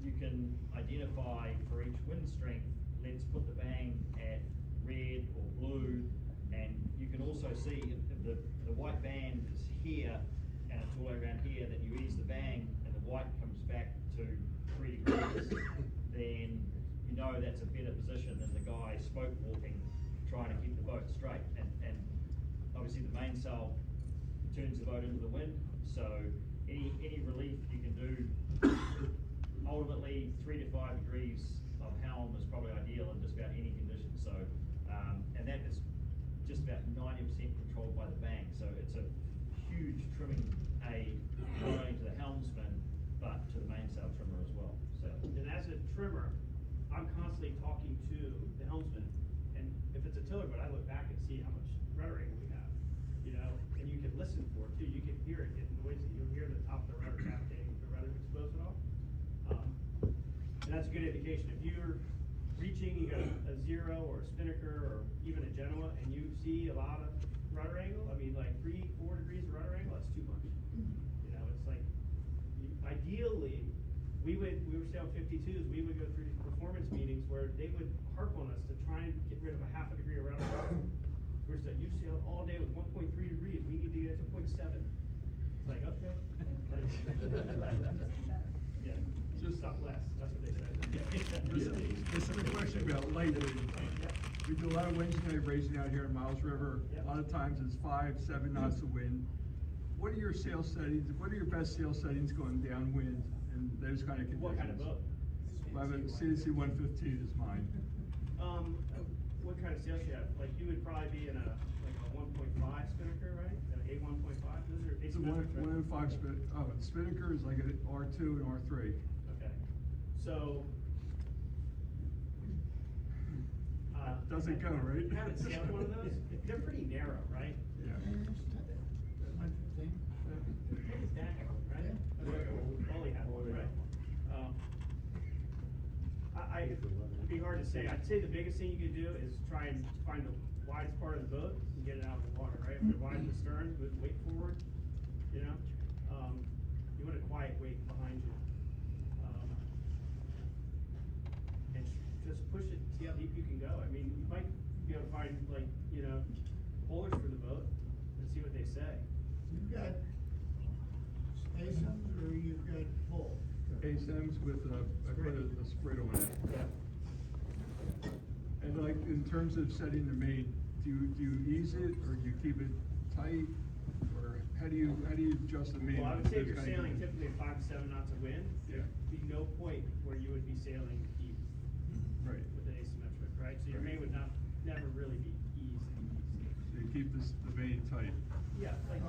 you can identify for each wind strength, let's put the bang at red or blue, and you can also see if the white band is here and it's all around here, then you ease the bang and the white comes back to 3 degrees, then you know that's a better position than the guy spoke walking, trying to keep the boat straight. And obviously the mainsail turns the boat into the wind, so any relief you can do, ultimately 3 to 5 degrees of helm is probably ideal in just about any condition. So, and that is just about 90% controlled by the bang. So it's a huge trimming aid, not only to the helmsman, but to the mainsail trimmer as well. So, And as a trimmer, I'm constantly talking to the helmsman, and if it's a tiller boat, I look back and see how much rudder angle we have, and you can listen for it too. You can hear it get noisy. You'll hear the top of the rudder cavitating if the rudder's exposed at all. And that's a good indication. If you're reaching, you got a zero or a spinnaker or even a Genoa, and you see a lot of rudder angle, I mean like 3-4 degrees of rudder angle, that's too much. It's like, ideally, we were sailing 52s, we would go through these performance meetings where they would harp on us to try and get rid of a half a degree of rudder angle. We're saying, you sailed all day with 1.3 degrees, we need to get it to 0.7. It's like, okay. Yeah. Just- Suck less, that's what they said. Just a question about lightning. We do a lot of Wednesday night racing out here in Miles River. Yeah. A lot of times it's 5, 7 knots of wind. What are your sail settings? What are your best sail settings going downwind and those kind of conditions? What kind of boat? I have a CNC 115 is mine. What kind of sails you have? Like, you would probably be in a 1.5 spinnaker, right? An A1.5, those are It's a asymmetric, right? 105 spin. Oh, the spinnaker is like an R2 and R3. Okay, so. Doesn't go, right? You haven't sailed one of those? They're pretty narrow, right? Yeah. It's that narrow, right? That's Ollie had one, right? It'd be hard to say. I'd say the biggest thing you could do is try and find the widest part of the boat and get it out of the water, right? If you're wide in the stern, with weight forward, you know? You want a quiet weight behind you. And just push it, see how deep you can go. I mean, you might be able to find, like, you know, pullers for the boat and see what they say. You've got stations or you've got full? ASMs with I put a spread on it. Yeah. And like, in terms of setting the main, do you ease it or do you keep it tight? Or how do you adjust the main? Well, I would say if Those you're kind of sailing conditions? typically at 5 to 7 knots of wind, Yeah. there'd be no point where you would be sailing east. Right. With an asymmetric, right? So your main would never really be east. So you keep the main tight. Yeah, like.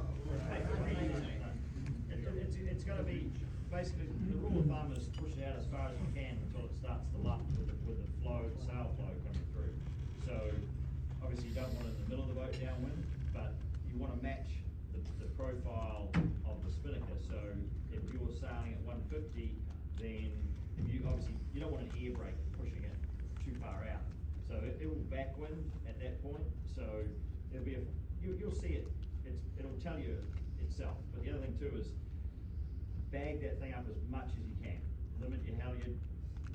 It's gonna be, basically, the rule of thumb is push it out as far as you can until it starts to luff with the flow, the sail flow coming through. So, obviously you don't want it in the middle of the boat downwind, but you wanna match the profile of the spinnaker. So, if you're sailing at 150, then you don't want an air brake pushing it too far out. So it will backwind at that point, so it'll be you'll see it, it'll tell you itself. But the other thing too is bag that thing up as much as you can. Limit your halyard,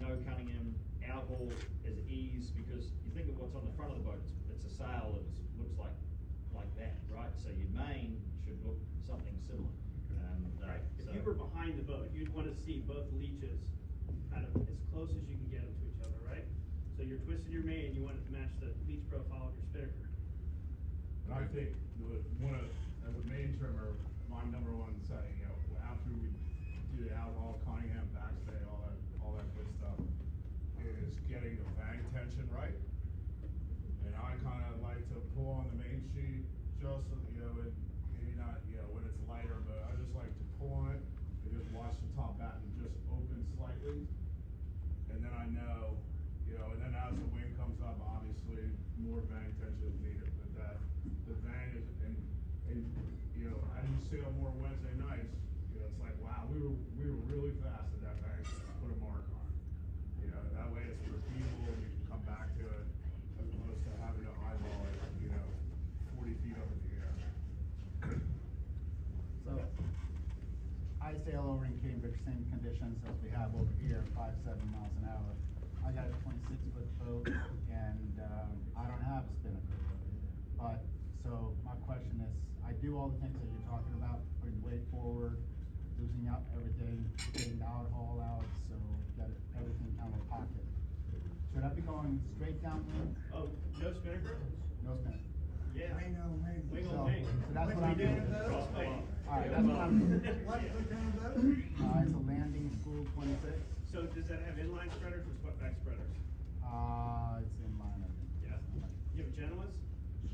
no cutting in, outhaul as ease, because you think of what's on the front of the boat, it's a sail that looks like that, right? So your main should look something similar. Right, if so- you were behind the boat, you'd wanna see both leeches kind of as close as you can get them to each other, right? So you're twisting your main, you want it to match the leech profile of your spinnaker. And I think as a main trimmer, my number one setting, you know, after we do the alcohol, Cunningham, backstay, all that good stuff, is getting the bang tension right. And I kinda like to pull on the main sheet, just, you know, and maybe not, you know, when it's lighter, but I just like to pull on it and just watch the top batten just open slightly. And then I know, you know, and then as the wind comes up, obviously, more bang tension is needed, but the bang is, and, you know, as you sail more Wednesday nights, you know, it's like, wow, we were really fast at that bang, put a mark on it. You know, that way it's repeatable, and you can come back to it, as opposed to having to eyeball it, you know, 40 feet up in the air. So, I sail over in Cambridge, same conditions as we have over here, 5, 7 miles an hour. I got a 26-foot boat, and I don't have a spinnaker. But, so my question is, I do all the things that you're talking about, putting the weight forward, losing out everything, getting the outhaul out, so get everything kind of pocket. Should I be going straight downwind? Oh, no spinnaker? No spinnaker. Yeah. Wing on wing. Wing So, on wing. so that's what I'm We do. doing. Cross wing. All right, that's what I'm doing. What kind of boat? It's a landing school 26. So does that have inline spreaders or swept-back spreaders? It's in mine. Yeah. You have a Genoa's?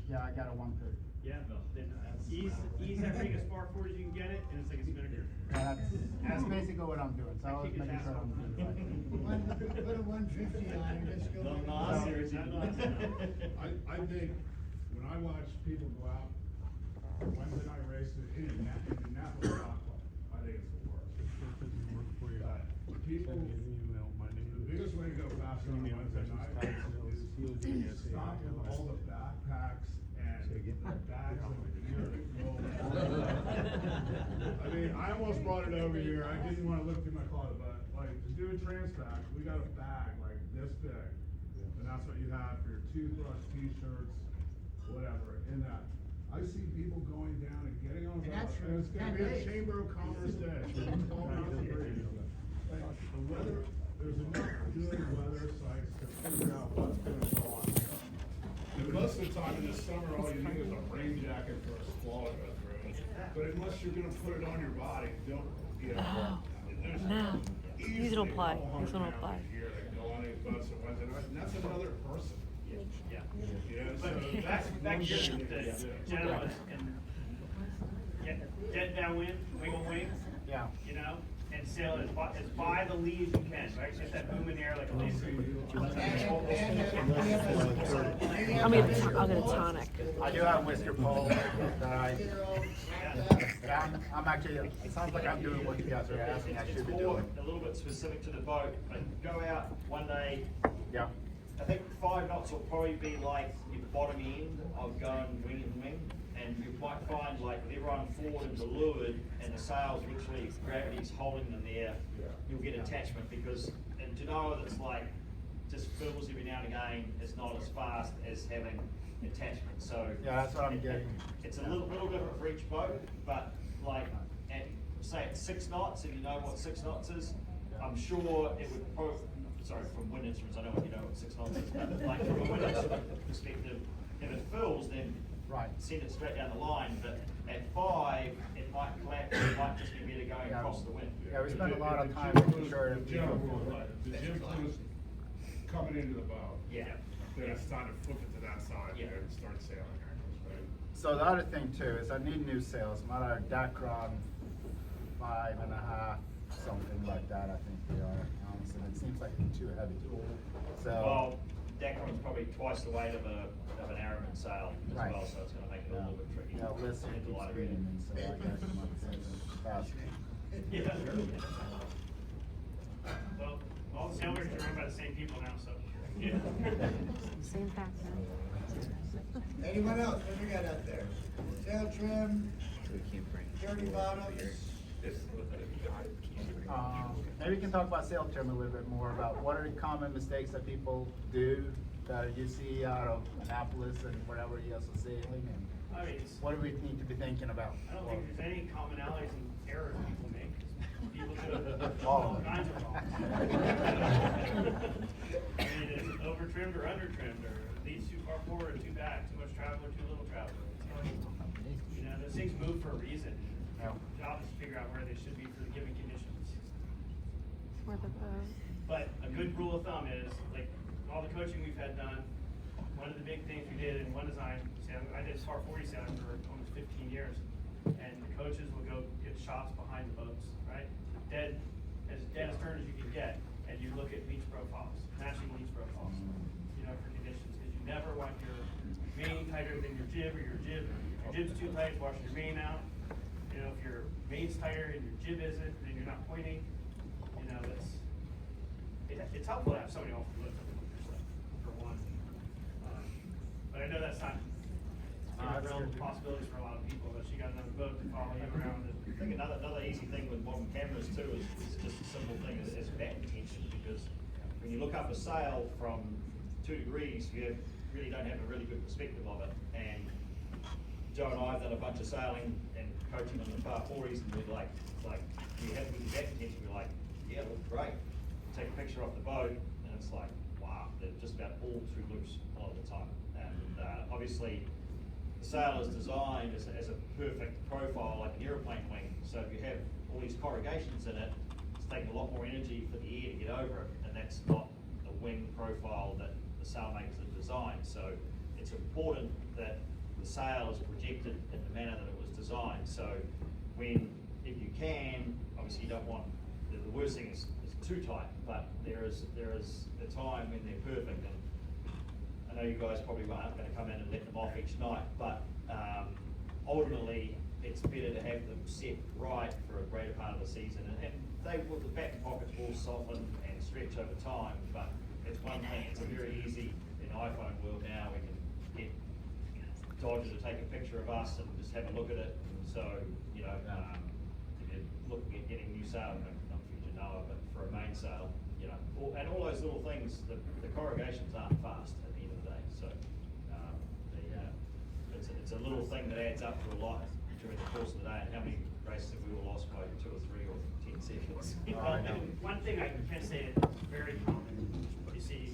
Yeah, I got a 130. Yeah, then ease that ring as far forward as you can get it, and it's like a spinnaker. Yeah, that's basically what I'm doing. So I was Kick his making ass sure I'm off. doing it right. Put a 150 on and just go. No, seriously. I think when I watch people go out Wednesday night races in Indianapolis Yacht Club, I think it's the worst. People, the biggest way to go faster on Wednesday night is stop with all the backpacks and the bags of beer. I mean, I almost brought it over here. I didn't want to look through my closet, but like to do a Transpac, we got a bag like this big. And that's what you have for your toothbrush, t-shirts, whatever, in that. I see people going down and getting on a And boat, that's for and it's gonna 10 be a days. Chamber of Commerce day. It's 12 hours of radio. The weather, there's enough good weather sites to figure out what's gonna go on. And most of the time in the summer, all you need is a rain jacket for a squall to go through. But unless you're gonna put it on your body, don't, you know. there's No, these easily don't apply. a couple These don't hundred apply. families a year that go on these boats on Wednesday night, and that's another person. Yeah. You know, But so back here, Yeah. the gentleman, and get downwind, wing on wing, Yeah. you know, and sail as by the lead as you can, right? Get that boom in the air like a laser. I'll get a tonic. I do have whisker pole that I'm actually, it sounds like I'm doing what you guys are asking I should be It's more, doing. a little bit specific to the boat, but go out one day, Yeah. I think 5 knots will probably be like your bottom end of going wing and wing, and you might find like with everyone forward and to leeward, and the sails literally, gravity's holding them there, you'll get attachment because, and to know that it's like, just fills every now and again, it's not as fast as having attachment, so. Yeah, that's what I'm getting. It's a little different for each boat, but like, at, say at 6 knots, if you know what 6 knots is, I'm sure it would sorry, from wind instruments, I know you know what 6 knots is, but like from a wind instrument perspective, if it fills, then Right. send it straight down the line, but at 5, it might collapse, it might just be better going Yeah. across the wind. Yeah, we spent a lot of time making sure The that general people. rule, the jib crew's coming into the boat. Yeah. Then it's time to flip it to that side Yeah. and start sailing. Right? So the other thing too is I need new sails. I'm at our deck run 5.5, something like that, I think we are. And it seems like it's too heavy. So. Well, Dacron's probably twice the weight of an Arrowman sail as Right. well, so it's gonna make it a Yeah, little bit tricky. yeah, listen, Into keeps lighter reading, weight. and so I guess I'm not saying fast. Yeah. Well, all the sailors are run by the same people now, so. Yeah. Same factor. Anyone else, what do we got out there? Sail trim, dirty bottoms. Maybe we can talk about sail trim a little bit more, about what are the common mistakes that people do that you see out of Annapolis and wherever you also sailing, and I mean, what do we need to be thinking about? I don't think there's any commonalities and errors people make. People do All all of them. kinds of wrong. I mean, it's over trimmed or under trimmed, or leads too far forward or too back, too much travel or too little travel. You know, those things move for a reason. Yeah. Job is to figure out where they should be for the given conditions. Where the boat. But a good rule of thumb is, like, all the coaching we've had done, one of the big things we did in one design, I did par 40 sailing for almost 15 years, and the coaches will go get shots behind the boats, right? As dead astern as you can get, and you look at leach profiles, matching leach profiles, you know, for conditions, because you never want your main tighter than your jib, or your jib's too tight, washing your main out. You know, if your main's tighter and your jib isn't, then you're not pointing. You know, it's helpful to have somebody off the lift for one. But I know that's not real possibilities for a lot of people, but you got another boat to follow you around. I think another easy thing with modern cameras too is just a simple thing is back detention, because when you look up a sail from 2 degrees, you really don't have a really good perspective of it. And Joe and I have done a bunch of sailing and coaching on the par 40s, and we're like, we have good back detention, we're like, yeah, it looks great. Take a picture off the boat, and it's like, wow, they're just about all through loops a lot of the time. And obviously, the sail is designed as a perfect profile, like an aeroplane wing. So if you have all these corrugations in it, it's taking a lot more energy for the air to get over it, and that's not the wing profile that the sailmakers have designed. So it's important that the sail is projected in the manner that it was designed. So if you can, obviously you don't want, the worst thing is too tight, but there is a time when they're perfect. And I know you guys probably aren't going to come in and let them off each night, but ultimately it's better to have them set right for a greater part of the season. And the back pockets will soften and stretch over time, but it's one thing, it's a very easy, in iPhone world now, we can get Dodger to take a picture of us and just have a look at it. So, you know, if you're looking at getting new sail, not for you to know, but for a mainsail, you know, and all those little things, the corrugations aren't fast at the end of the day. So it's a little thing that adds up to a lot during the course of the day, and how many races that we were lost by 2 or 3 or 10 seconds. One thing I can say is very common, you see,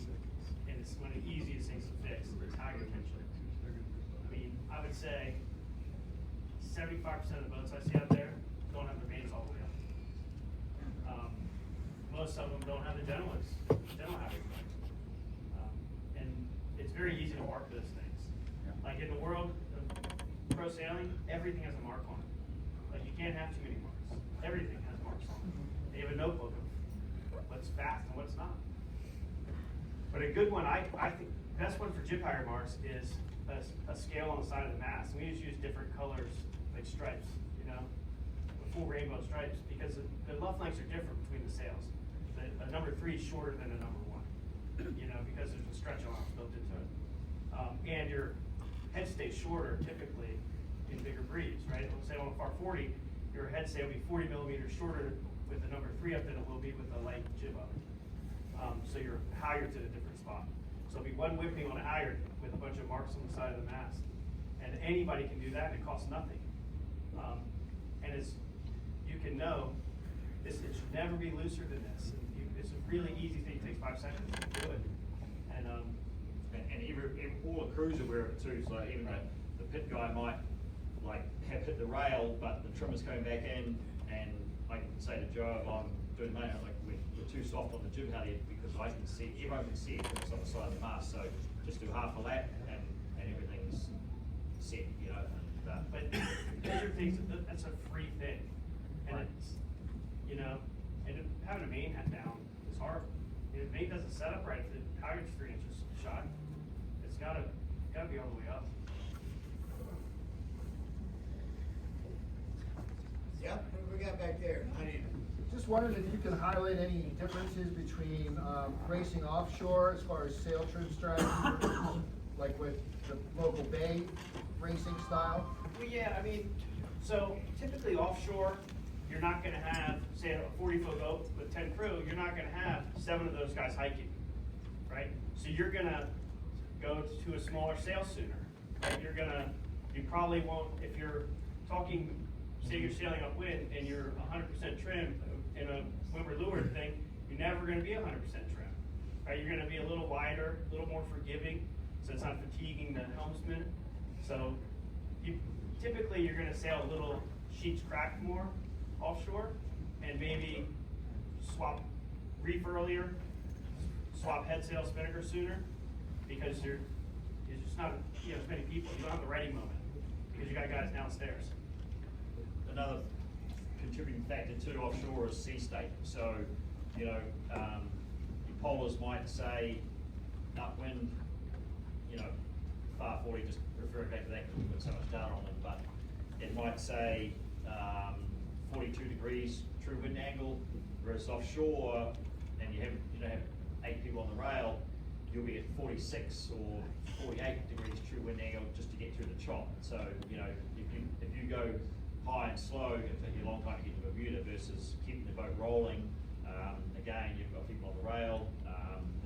and it's one of the easiest things to fix, is tire retention. I mean, I would say 75% of the boats I see out there don't have their mains all the way up. Most of them don't have the dental habit. And it's very easy to mark those things. Like in the world of pro sailing, everything has a mark on it. Like you can't have too many marks. Everything has marks on it. They have a notebook of what's fast and what's not. But a good one, I think, best one for jib hire marks is a scale on the side of the mast. We just use different colors, like stripes, you know, a full rainbow stripes, because the luff lengths are different between the sails. A number 3 is shorter than a number 1, you know, because there's a stretch allowance built into it. And your head stays shorter typically in bigger breeds, right? Let's say on a FAR 40, your head stay will be 40 millimeters shorter with the number 3 up than it will be with a light jib up. So your halyard's in a different spot. So it'll be one whipping on a halyard with a bunch of marks on the side of the mast. And anybody can do that, and it costs nothing. And as you can know, it should never be looser than this. It's a really easy thing, it takes 5 seconds to do it. And all the crews are aware of it too, so even the pit guy might like have hit the rail, but the trimmer's coming back in, and I can say to Joe, if I'm doing the main, like we're too soft on the jib halyard because I can see, everyone can see it because it's on the side of the mast, so just do half a lap and everything's set, you know. But those are things, that's a free thing. And it's, you know, and having a main hat down is hard. If the main doesn't set up right, if the halyard's 3 inches shot, it's gotta be all the way up. Yep, what do we got back there? Just wondered if you can highlight any differences between racing offshore as far as sail trim strategy, like with the local bay racing style? Well, yeah, I mean, so typically offshore, you're not gonna have, say, a 40-foot boat with 10 crew, you're not gonna have 7 of those guys hiking, right? So you're gonna go to a smaller sail sooner, right? You probably won't, if you're talking, say you're sailing upwind and you're 100% trim in a Wimber Leeward thing, you're never gonna be 100% trim, right? You're gonna be a little wider, a little more forgiving, so it's not fatiguing the helmsman. So typically you're gonna sail a little sheets cracked more offshore, and maybe swap reef earlier, swap head sail spinnaker sooner, because there's just not as many people. You don't have the ready moment because you got guys downstairs. Another contributing factor too offshore is sea state. So, you know, your polars might say upwind, you know, FAR 40, just referring back to that because we've got so much data on them, but it might say 42 degrees true wind angle, whereas offshore, and you don't have 8 people on the rail, you'll be at 46 or 48 degrees true wind angle just to get through the chop. So, you know, if you go high and slow, it'll take you a long time to get to Bermuda versus keeping the boat rolling. Again, you've got people on the rail.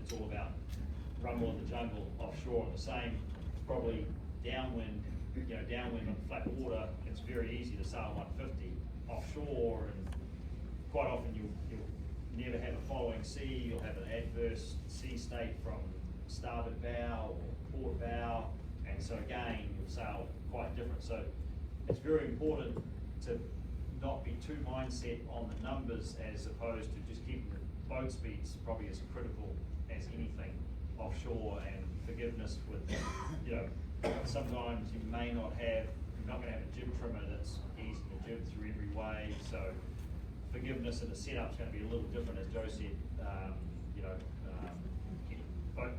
It's all about rumble in the jungle offshore, and the same, probably downwind, downwind on flat water, it's very easy to sail 150 offshore, and quite often you'll never have a following sea, you'll have an adverse sea state from starboard bow or port bow, and so again, you'll sail quite different. So it's very important to not be too mindset on the numbers as opposed to just keeping the boat speeds probably as critical as anything offshore, and forgiveness with, sometimes you're not going to have a jib trimmer that's easy to jib through every wave, so forgiveness of the setup's going to be a little different, as Joe said.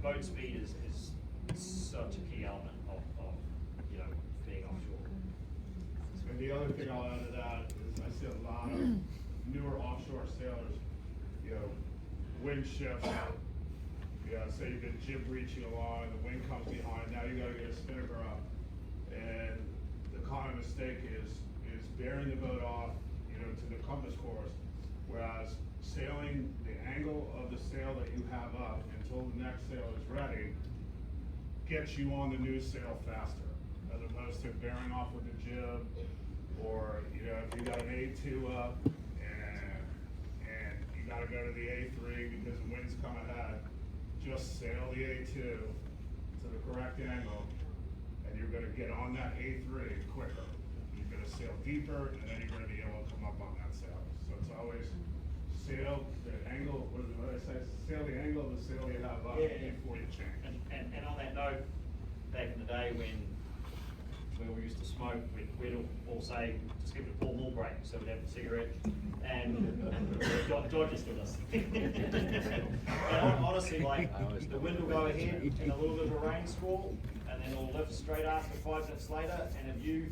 Boat speed is such a key element of being offshore. And the other thing I'll add to that is I see a lot of newer offshore sailors, wind shifts. Say you've been jib reaching along, the wind comes behind, now you gotta get a spinnaker up. And the common mistake is bearing the boat off, to the compass course, whereas sailing the angle of the sail that you have up until the next sail is ready gets you on the new sail faster, as opposed to bearing off with the jib Or, you know, if you got an A2 up and you gotta go to the A3 because the wind's coming ahead, just sail the A2 to the correct angle, and you're gonna get on that A3 quicker. You're gonna sail deeper, and then you're gonna be able to come up on that sail. So it's always sail the angle, what did I say? Sail the angle of the sail you have up before you change. And on that note, back in the day when we used to smoke, we'd all say, just give it a Paul Mull break, so we'd have a cigarette, and George just did us. And honestly, like, the wind will go ahead in a little bit of a rain squall, and then it'll lift straight after 5 minutes later, and if you,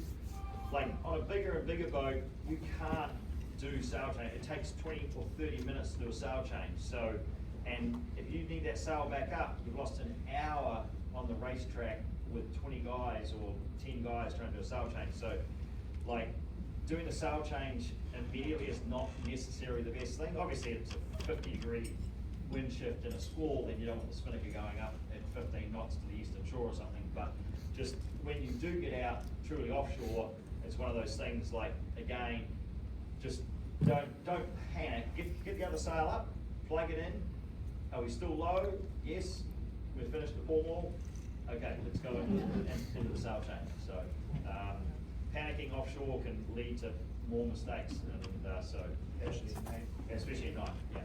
like, on a bigger and bigger boat, you can't do sail change. It takes 20 or 30 minutes to do a sail change, so, and if you need that sail back up, you've lost an hour on the racetrack with 20 guys or 10 guys trying to do a sail change. So, like, doing the sail change immediately is not necessarily the best thing. Obviously, it's a 50-degree wind shift in a squall, then you don't want the spinnaker going up at 15 knots to the eastern shore or something. But just when you do get out truly offshore, it's one of those things like, again, just don't panic. Get the other sail up, plug it in. Are we still low? Yes. We've finished the formal. Okay, let's go into the sail change. So, panicking offshore can lead to more mistakes, and so especially at night. Yeah.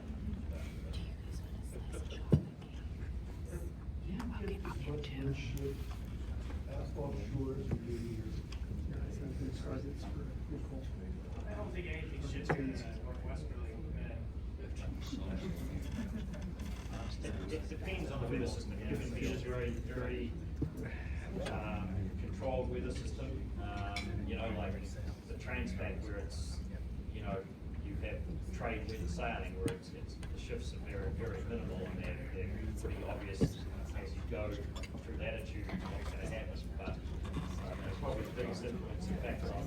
I don't think anything shit's gonna northwesterly. It depends on the weather system. Gibson is very controlled weather system. You know, like the Transpac, where it's, you know, you have trade wind sailing, where it's the shifts are very minimal, and they're pretty obvious as you go through latitude what's going to happen. But probably the biggest influencing factor on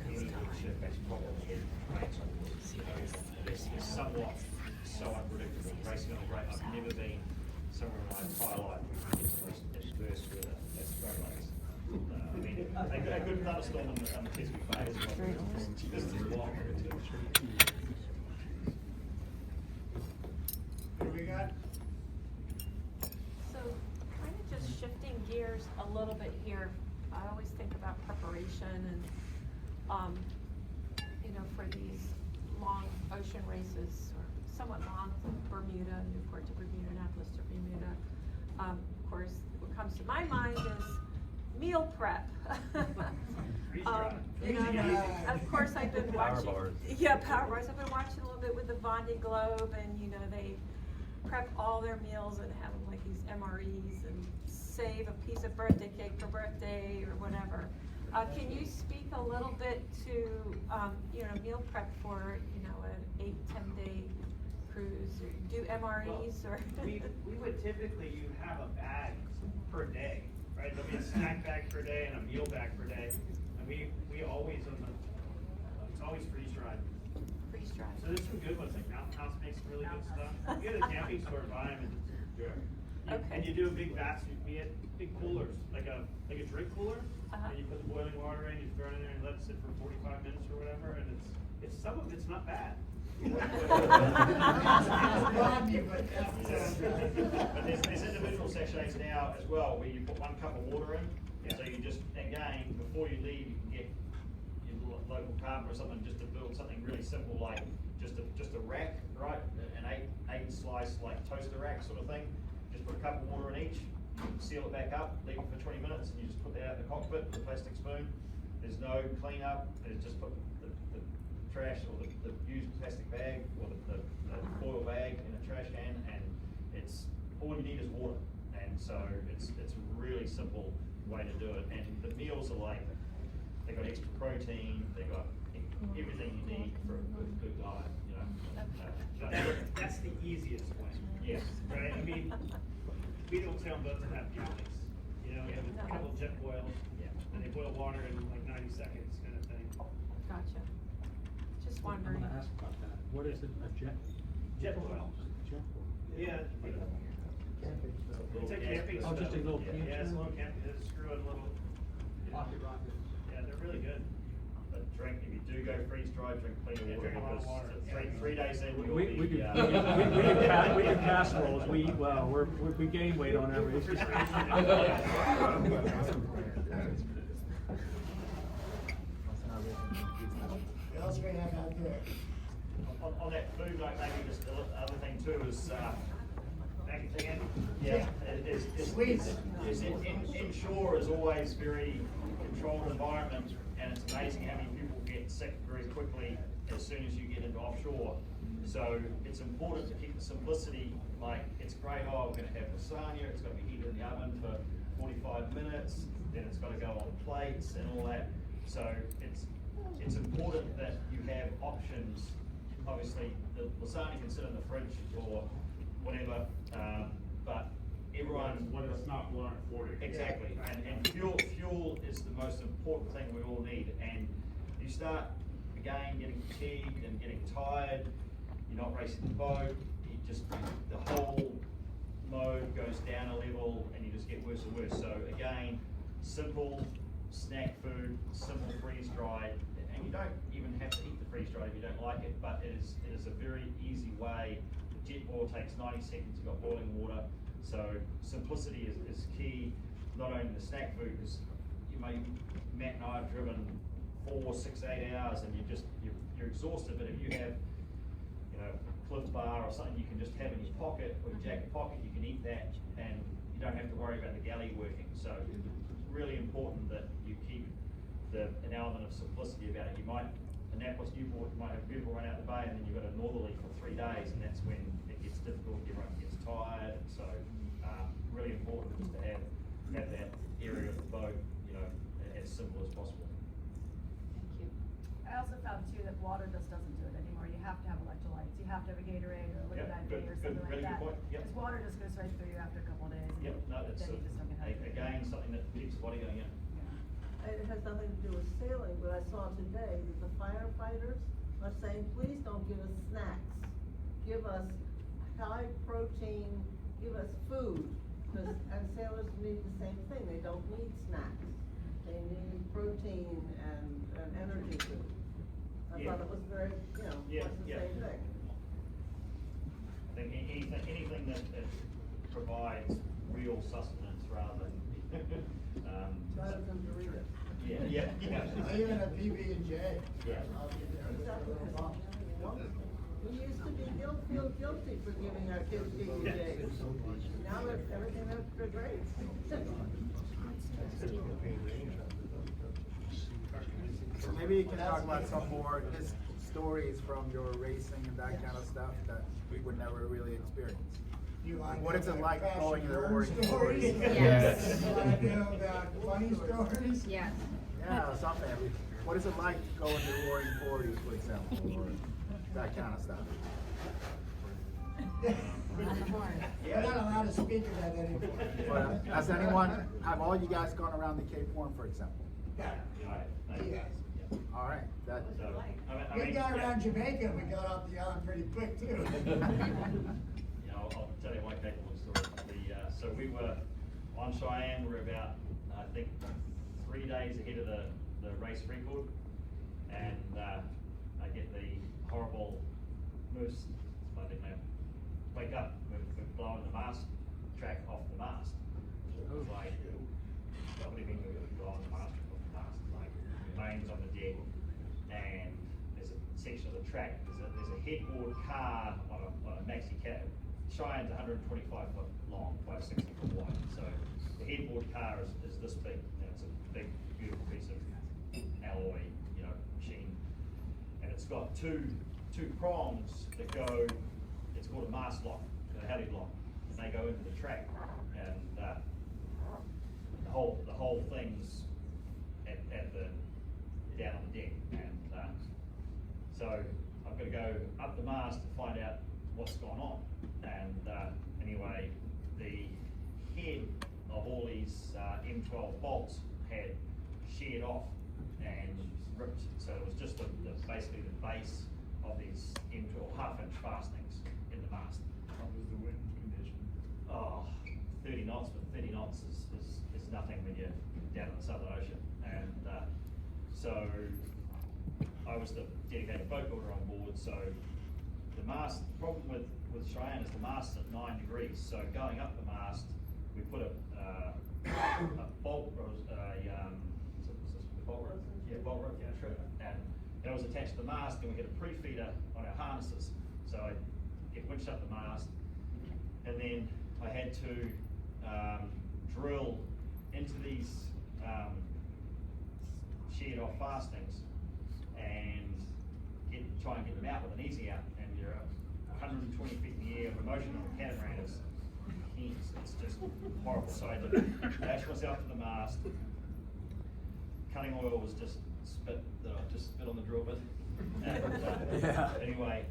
any wind shift is probably rain squalls. You know, it's somewhat so unpredictable. Racing on the Great, I've never been somewhere in my entire life where you get adverse weather as the Great Lakes. I mean, a good thunderstorm on the Chesapeake Bay is what this is long. What do we got? So, kind of just shifting gears a little bit here, I always think about preparation and, you know, for these long ocean races, or somewhat long, Bermuda, Newport to Bermuda, Annapolis to Bermuda. Of course, what comes to my mind is meal prep. You know, of course, I've been watching. Power bars. Yeah, power bars. I've been watching a little bit with the Vendée Globe, and you know, they prep all their meals and have them like these MREs and save a piece of birthday cake for birthday or whatever. Can you speak a little bit to, you know, meal prep for, you know, an 8-10 day cruise? Or do MREs or? We would typically, you have a bag per day, right? There'll be a snack bag per day and a meal bag per day. And we always, it's always freeze dried. Freeze dried. So there's some good ones, like Mountain House makes some really good stuff. You go to the camping store, buy them, and you do a big batch. We had big coolers, like a drink cooler, and you put the boiling water in, you throw it in there, and let it sit for 45 minutes or whatever, and it's some of it's not bad. But there's individual sachets now as well, where you put 1 cup of water in. So you just, again, before you leave, you can get your local carpenter or something just to build something really simple, like just a rack, right? An 8 slice like toaster rack sort of thing. Just put a cup of water in each, seal it back up, leave it for 20 minutes, and you just put that out in the cockpit with a plastic spoon. There's no cleanup. There's just put the trash or the used plastic bag or the foil bag in a trash can, and it's all you need is water. And so it's a really simple way to do it. And the meals are like, they got extra protein, they got everything you need for a good diet, you know. That's the easiest way. Yes. Right? I mean, we don't sail boats that have galleys. You know, we have a couple jet boils, and they boil water in like 90 seconds kind of thing. Gotcha. Just I'm wondering. gonna ask about that. What is it, a jet? Jet boil. Jet boil. Yeah. It's a camping Oh, just a little camp Yeah, it's a stove? little camping, it's screw in little. Pocket rockets. Yeah, they're really good. But drink, if you do go freeze-dried, drink plenty of water, because three days in, you'll We be, we do casseroles, we eat well, we gain weight on every. What else we have out there? on that food, like maybe just the other thing too is, back again, yeah, Sweets. inshore is always very controlled environment, and it's amazing how many people get sick very quickly as soon as you get into offshore. So it's important to keep the simplicity, like it's great, oh, we're gonna have lasagna, it's gonna be heated in the oven for 45 minutes, then it's gotta go on plates and all that. So it's important that you have options. Obviously, the lasagna can sit in the fridge or whatever, but everyone. When it's not 140. Exactly, and fuel is the most important thing we all need, and you start, again, getting fatigued and getting tired, you're not racing the boat, you just, the whole mode goes down a level and you just get worse and worse. So again, simple snack food, simple freeze-dried, and you don't even have to eat the freeze-dried if you don't like it, but it is a very easy way. The jet boil takes 90 seconds, you've got boiling water, so simplicity is key, not only the snack food, because Matt and I have driven 4, 6, 8 hours and you're exhausted, but if you have, a Cliff Bar or something you can just have in your pocket or your jacket pocket, you can eat that and you don't have to worry about the galley working. So it's really important that you keep an element of simplicity about it. You might, Annapolis, Newport, you might have a beautiful run out the bay and then you've got a northerly for 3 days, and that's when it gets difficult, everyone gets tired, and so really important just to have that area of the boat, as simple as possible. Thank you. I also found too that water just doesn't do it anymore. You have to have electrolytes. You have to have a Gatorade or a liquid IV or something like Really that. good point. Yep. Because water just goes right through you after a couple of days. and Yep, no, that's then you just don't get hydrated. again, something that keeps the body going in. It has nothing to do with sailing, but I saw today that the firefighters are saying, please don't give us snacks. Give us high protein, give us food, and sailors need the same thing. They don't need snacks. They need protein and energy food. I thought it was very, much the same thing. I think anything that provides real sustenance rather than, Rather than Doritos. Yeah. Even a PB&J. Yeah. We used to feel guilty for giving our kids PBJs. Now that everything they're great. So maybe you can talk about some more stories from your racing and that kind of stuff that we would never really experience. What is it like going to the Roaring stories? Yes. You want to know about funny stories? Yes. Yeah, something. What is it like going to the Roaring 40s, for example, or that kind of stuff? You're not allowed to speak of that anymore. But have all you guys gone around the Cape Horn, for example? Yeah. Yes. All right. We got around Jamaica, we got off the island pretty quick too. I'll tell you my Cape Horn story. So we were on Cheyenne, we're about, I think, 3 days ahead of the race record, and I get the horrible moose, I didn't know, wake up, we're blowing the mast track off the mast. It was like, what do you mean we're blowing the mast off the mast? Like, mains on the deck, and there's a section of the track, there's a headboard car on a maxi cab. Cheyenne's 125 foot long by 60 foot wide, so the headboard car is this big, and it's a big, beautiful piece of alloy, machine, and it's got two prongs that go. It's called a mast lock, a heli lock, and they go into the track, and the whole thing's at the down on the deck, and so I've got to go up the mast to find out what's going on. And anyway, the head of all these M12 bolts had sheared off and ripped, so it was just basically the base of these M12 half-inch fastenings in the mast. What was the wind condition? 30 knots, but 30 knots is nothing when you're down in the Southern Ocean. And so I was the dedicated boat builder on board, so the mast, problem with Cheyenne is the mast's at 9 degrees, so going up the mast, we put a bolt, bolt rope, and it was attached to the mast, and we had a pre-feeder on our harnesses, so I get winched up the mast, and then I had to drill into these sheared off fastings and try and get them out with an easy out, and you're 120 feet in the air with motion on the catamaran is intense. It's just horrible. So I had to dash myself to the mast. Cutting oil was just spit that I just spit on the drill bit. And, anyway,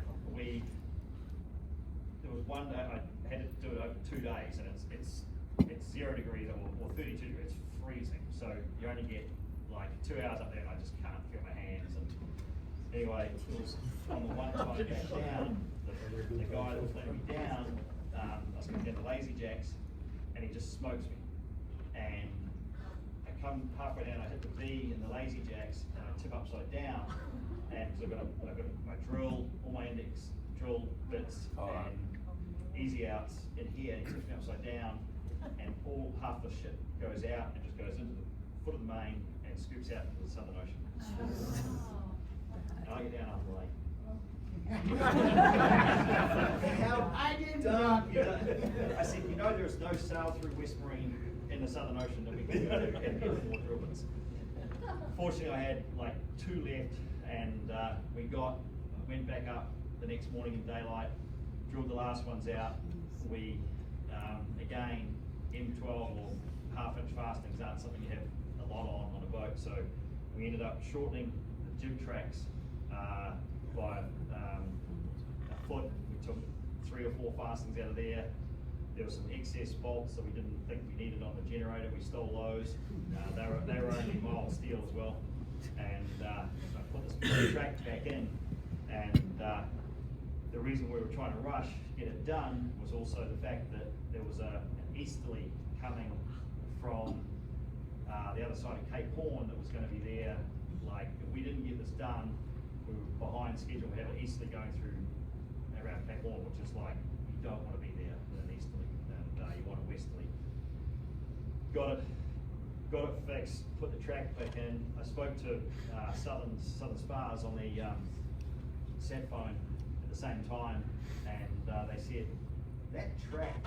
there was one day I had to do it over 2 days, and it's 0 degrees or 32 degrees. It's freezing. So you only get like 2 hours up there, and I just can't feel my hands. And anyway, it was on the one time back down, the guy that was letting me down, I was coming down the lazy jacks, and he just smokes me. And I come halfway down, I hit the V in the lazy jacks, and I tip upside down, and because I've got my drill, all my index drill bits, and easy outs in here, and he tips me upside down, and half the shit goes out and just goes into the foot of the main and scoops out into the Southern Ocean. And I get down after like, I didn't. I said, you know, there's no sail through West Marine in the Southern Ocean that we can go to and get more drill bits. Fortunately, I had like 2 left, and went back up the next morning in daylight, drilled the last ones out. We, again, M12 or half-inch fastings aren't something you have a lot on a boat, so we ended up shortening the jib tracks by a foot. We took 3 or 4 fastings out of there. There was some excess bolts that we didn't think we needed on the generator. We stole those. They were only mild steel as well. And I put this track back in, and the reason we were trying to rush to get it done was also the fact that there was an easterly coming from the other side of Cape Horn that was going to be there. Like, if we didn't get this done, we were behind schedule. We had an easterly going through around Cape Horn, which is like, you don't want to be there with an easterly, and you want a westerly. Got it fixed, put the track back in. I spoke to Southern Spars on the sat phone at the same time, and they said, that track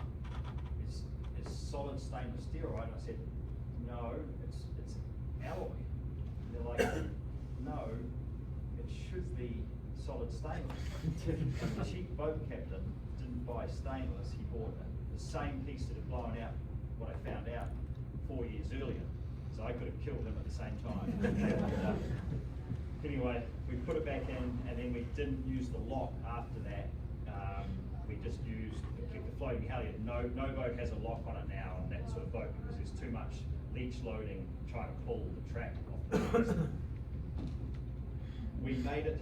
is solid stainless steel, right? And I said, no, it's alloy. And they're like, no, it should be solid stainless. The cheap boat captain didn't buy stainless, he bought the same piece that had blown out what I found out 4 years earlier. So I could have killed him at the same time. And, anyway, we put it back in, and then we didn't use the lock after that. We just kept the floating halyard. No boat has a lock on it now on that sort of boat because there's too much leech loading trying to pull the track off the mast. We made it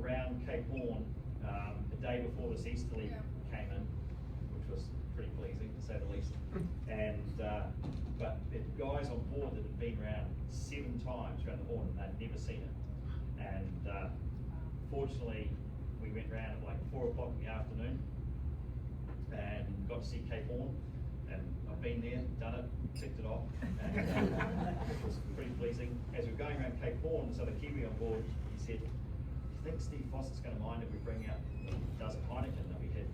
around Cape Horn the day before this easterly came in, which was pretty pleasing to say the least. And but the guys on board that had been around 7 times around the Horn and they'd never seen it. And fortunately, we went round at like 4 o'clock in the afternoon and got to see Cape Horn. And I've been there, done it, ticked it off, and which was pretty pleasing. As we were going around Cape Horn, this other Kiwi on board, he said, do you think Steve Fossett's going to mind if we bring out the dozen Heineken that we had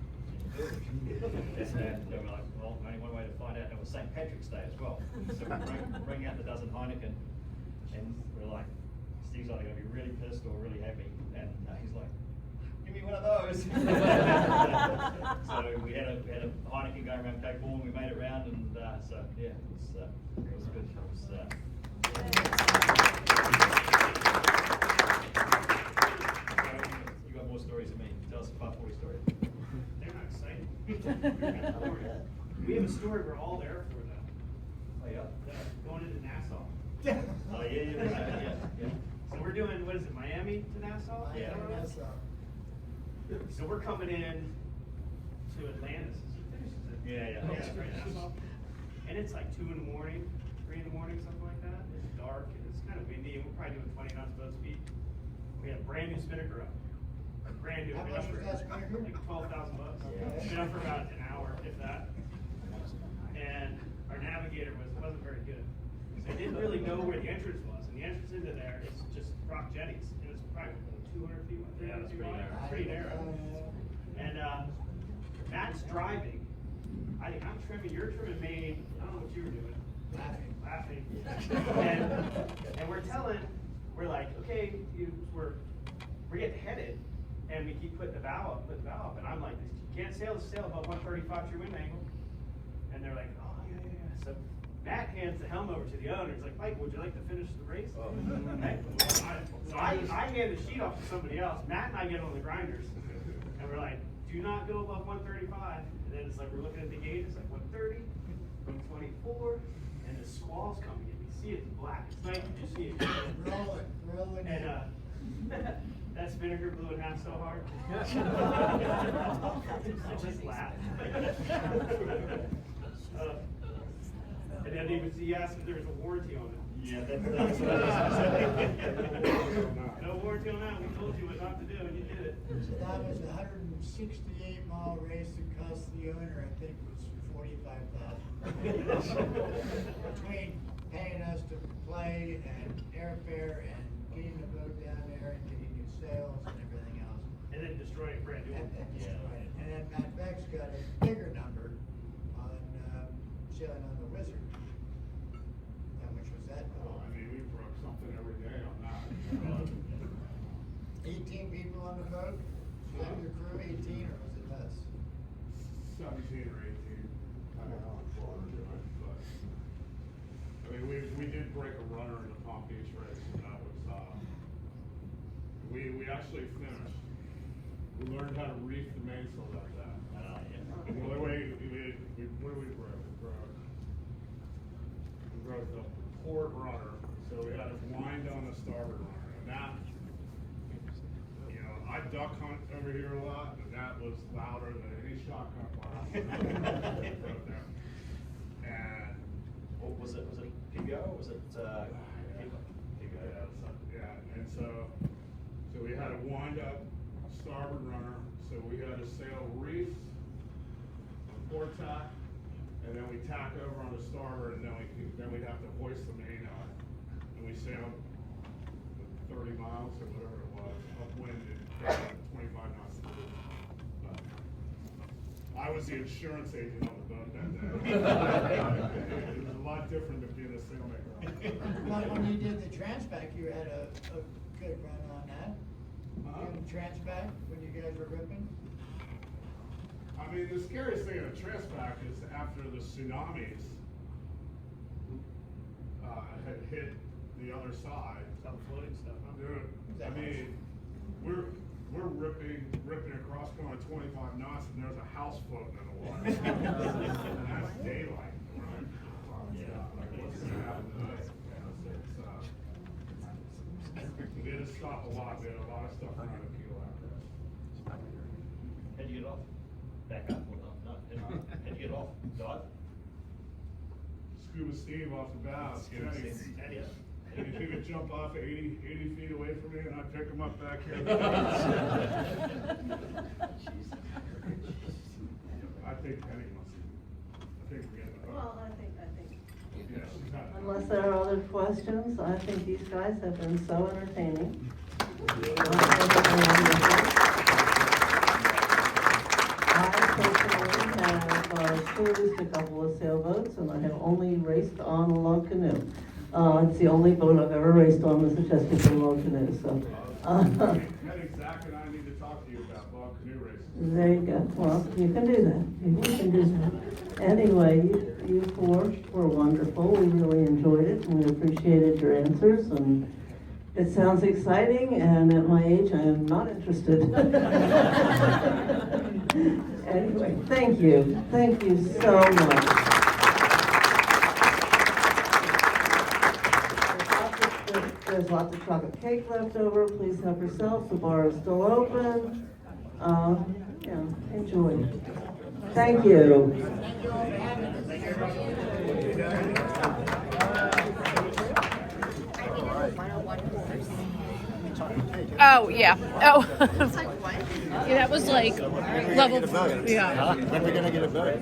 in the village? And they were like, well, only one way to find out. It was St. Patrick's Day as well. So we bring out the dozen Heineken, and we're like, Steve's either going to be really pissed or really happy. And he's like, give me one of those. So we had a Heineken going around Cape Horn. We made it round, and so yeah, it was good. You got more stories than me. Tell us a 540 story. They're not exciting. We have a story we're all there for, though. Oh yeah. Going into Nassau. Oh yeah. So we're doing, what is it, Miami to Nassau? Yeah. So we're coming in to Atlantis. Yeah. Nassau. And it's like 2 in the morning, 3 in the morning, something like that. It's dark, and it's kind of windy, and we're probably doing 20 knots boat speed. We had a brand new spinnaker up. Brand new. How much was that spinnaker? Like $12,000. It's been up for about an hour, if that. And our navigator wasn't very good. So I didn't really know where the entrance was, and the entrance into there is just rock jetties, and it's probably 200 feet, 300 feet wide. It's pretty narrow. And Matt's driving. I'm trimming. You're trimming main. I don't know what you were doing. Laughing. And we're like, okay, we're getting headed, and we keep putting the bow up, and I'm like, you can't sail above 135 true wind angle. And they're like, oh yeah. So Matt hands the helm over to the owner. He's like, Mike, would you like to finish the race? Okay. So I hand the sheet off to somebody else. Matt and I get on the grinders, and we're like, do not go above 135. And then it's like we're looking at the gauge. It's like 130, 124, and the squall's coming in. You see it's black. It's night. You see it. Rolling. And that spinnaker blew in half so hard. I just laughed. And then he asked if there was a warranty on it. Yeah, that's what I was No warranty on that. We told you what not to do, and you did it. So that was a 168-mile race that cost the owner, I think, was $45,000. Between paying us to play and airfare and getting the boat down there and getting new sails and everything else. And then destroying a brand new one. And destroyed it. And then Matt Beck's got a bigger number on sailing on the Wizard. How much was that? Well, I mean, we broke something every day on that. 18 people on the boat? Was that your crew, 18, or was it less? 17 or 18, I don't know how far to it, but, I mean, we did break a runner in the Palm Beach race, and that was, we actually finished. We learned how to reef the mainsail like that. The only way, what did we broke? We broke the port runner, so we had to wind on the starboard runner, and that, you know, I duck hunt over here a lot, and that was louder than any shotgun blast. And What was it PBO or was it yeah, and so we had to wind up starboard runner, so we had to sail reef, port tack, and then we tack over on the starboard, and then we'd have to hoist the main out, and we sailed 30 miles or whatever it was, upwind and 25 knots. I was the insurance agent on the boat that day. It was a lot different than being a sailmaker. But when you did the Transpac, you had a good run on that. Doing Transpac when you guys were ripping? I mean, the scariest thing in a Transpac is after the tsunamis had hit the other side. Some floating stuff, huh? Dude, I mean, we're ripping across going 25 knots, and there's a house floating in the water. And that's daylight. Right? Like, what's gonna happen tonight? We had to stop a lot. We had a lot of stuff around the keel after us. How'd you get off? Back up? No. How'd you get off? Dive? Scuba Steve off the bow. Yeah. And he could jump off 80 feet away from me, and I'd pick him up back here. I think Penny wants to. I think we have. Well, I think. Yeah, she's not. Unless there are other questions, I think these guys have been so entertaining. I personally have cruised a couple of sailboats, and I have only raced on a log canoe. It's the only boat I've ever raced on was a Chesterfield log canoe, so. Penny, Zach and I need to talk to you about log canoe racing. There you go. Well, you can do that. You can do that. Anyway, you four were wonderful. We really enjoyed it, and we appreciated your answers, and it sounds exciting, and at my age, I am not interested. Anyway, thank you. Thank you so much. There's lots of chocolate cake left over. Please help yourself. The bar is still open. Yeah, enjoy. Thank you. Final one. Oh, yeah. Oh. Yeah, that was like level. Yeah. When are we gonna get a vote?